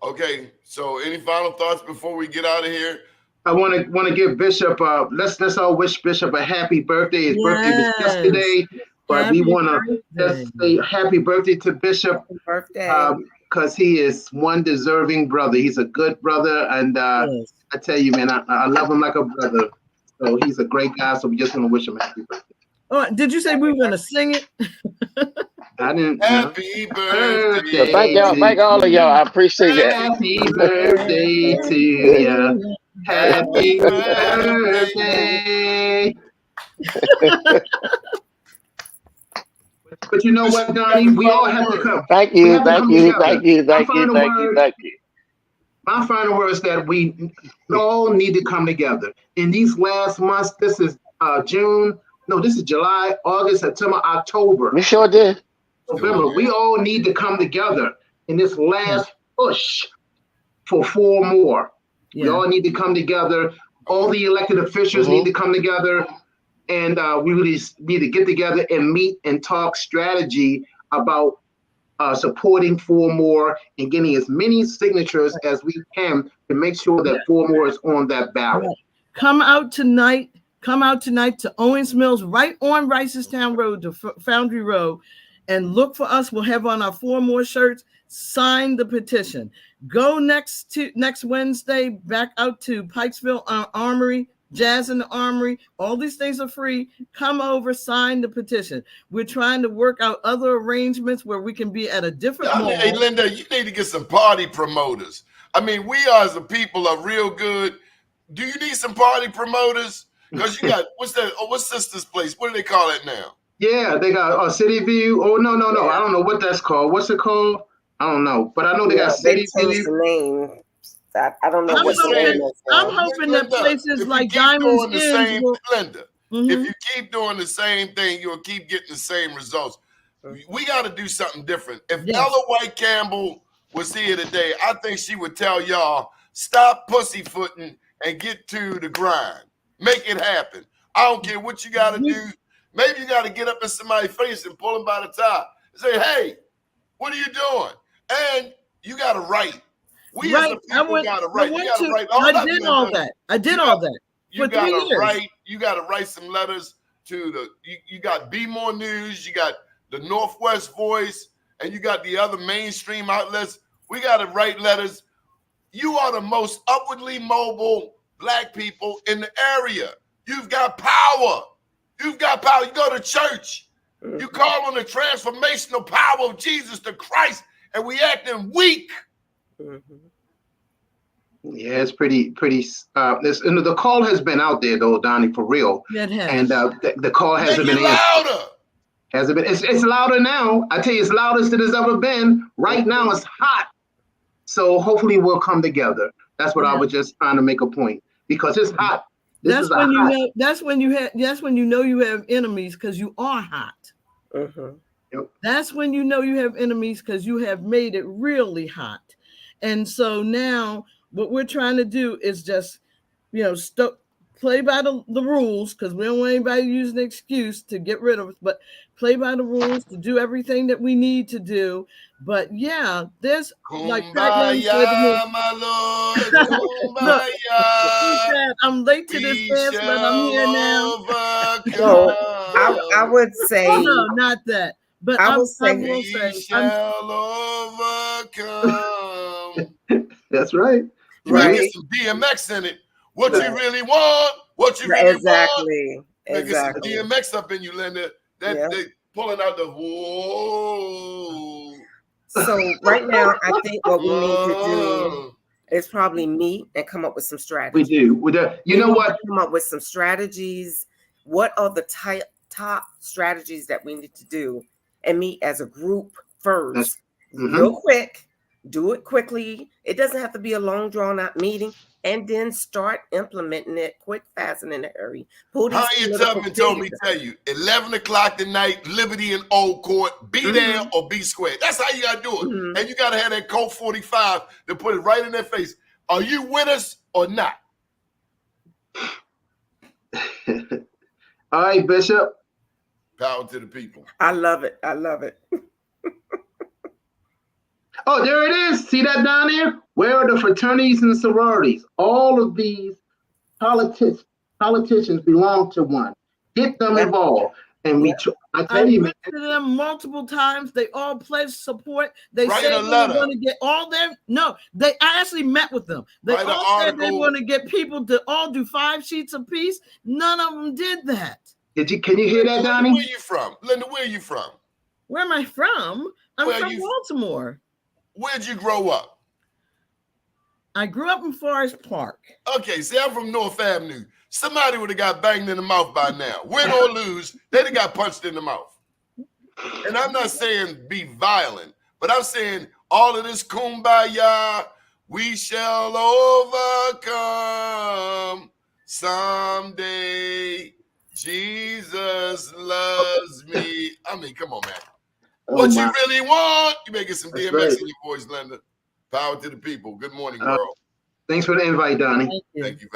Okay. So any final thoughts before we get out of here? I want to give Bishop let's all wish Bishop a happy birthday. His birthday was yesterday. But we want to just say happy birthday to Bishop. Happy birthday. Because he is one deserving brother. He's a good brother. And I tell you, man, I love him like a brother. So he's a great guy. So we just want to wish him happy birthday. Oh, did you say we were going to sing it? I didn't. Happy birthday. Thank all of y'all. I appreciate that. Happy birthday to you. Happy birthday. But you know what, Donnie? We all have to come. Thank you. My final word is that we all need to come together. In these last months, this is June. No, this is July, August, September, October. We sure did. November. We all need to come together in this last push for 4 more. Yeah. We all need to come together. All the elected officials need to come together. And we really need to get together and meet and talk strategy about supporting 4 more and getting as many signatures as we can to make sure that 4 more is on that ballot. Come out tonight to Owens Mills, right on Ricestown Road to Foundry Road, and look for us. We'll have on our 4 more shirts. Sign the petition. Go next Wednesday back out to Pikesville Armory, Jazz in the Armory. All these things are free. Come over, sign the petition. We're trying to work out other arrangements where we can be at a different mall. Hey, Linda, you need to get some party promoters. I mean, we as a people are real good. Do you need some party promoters? Because you got, what's Sister's Place? What do they call it now? Yeah, they got City View. Oh, no. Yeah. I don't know what that's called. What's it called? I don't know. But I know they got City View. The name. I don't know what the name is. I'm hoping that places like Diamonds Inn will... Linda, if you keep doing the same thing, you'll keep getting the same results. We got to do something different. If Ella White Campbell was here today, I think she would tell y'all, stop pussyfooting and get to the grind. Make it happen. I don't care what you got to do. Maybe you got to get up in somebody's face and pull them by the tie and say, hey, what are you doing? And you got to write. We as a people got to write. You got to write. I did all that. You got to write. You got to write some letters to the. You got Be More News. You got the Northwest Voice, and you got the other mainstream outlets. We got to write letters. You are the most upwardly mobile Black people in the area. You've got power. You've got power. You go to church. You call on the transformational power of Jesus the Christ, and we acting weak. Yeah, it's pretty. The call has been out there though, Donnie, for real. It has. And the call hasn't been louder. Hasn't been. It's louder now. I tell you, it's loudest it has ever been. Right now, it's hot. So hopefully, we'll come together. That's what I was just trying to make a point, because it's hot. That's when you know. That's when you know you have enemies, because you are hot. Yep. That's when you know you have enemies, because you have made it really hot. And so now what we're trying to do is just, play by the rules, because we don't want anybody to use an excuse to get rid of us, but play by the rules to do everything that we need to do. But yeah, there's like Kumbaya, my Lord, Kumbaya. I'm late to this dance, but I'm here now. So I would say no, not that. But I will say we shall overcome. That's right. You might get some DMX in it. What you really want? What you really want? Get some DMX up in you, Linda. They pulling out the whoa. So right now, I think what we need to do is probably meet and come up with some strategies. We do. You know what? Come up with some strategies. What are the top strategies that we need to do? And meet as a group first, real quick. Do it quickly. It doesn't have to be a long, drawn-out meeting. And then start implementing it quick, fast, and in a hurry. Harriet Tubman told me tell you, 11 o'clock tonight, Liberty and Old Court, be there or be square. That's how you got to do it. And you got to have that Colt 45 to put it right in their face. Are you with us or not? All right, Bishop. Power to the people. I love it. I love it. Oh, there it is. See that down there? Where are the fraternities and sororities? All of these politicians belong to one. Get them involved. And I I tell you, man. went to them multiple times. They all pledged support. They Write said a they were letter. going to get all them. No, I actually met with them. They Write an all said they article. were going to get people to all do 5 sheets apiece. None of them did that. Can you hear that, Donnie? Where you from? Linda, where you from? Where am I from? I'm Where from you- Baltimore. Where'd you grow up? I grew up in Forest Park. Okay, see, I'm from North Avenue. Somebody would have got banged in the mouth by now. Win or lose, they'd have got punched in the mouth. And I'm not saying be violent, but I'm saying all of this kumbaya, we shall overcome someday. Jesus loves me. I mean, come on, man. What you really want? You making some That's DMX right. in your voice, Linda. Power to the people. Good morning, world. Thanks for the invite, Donnie. Thank you. Thank you for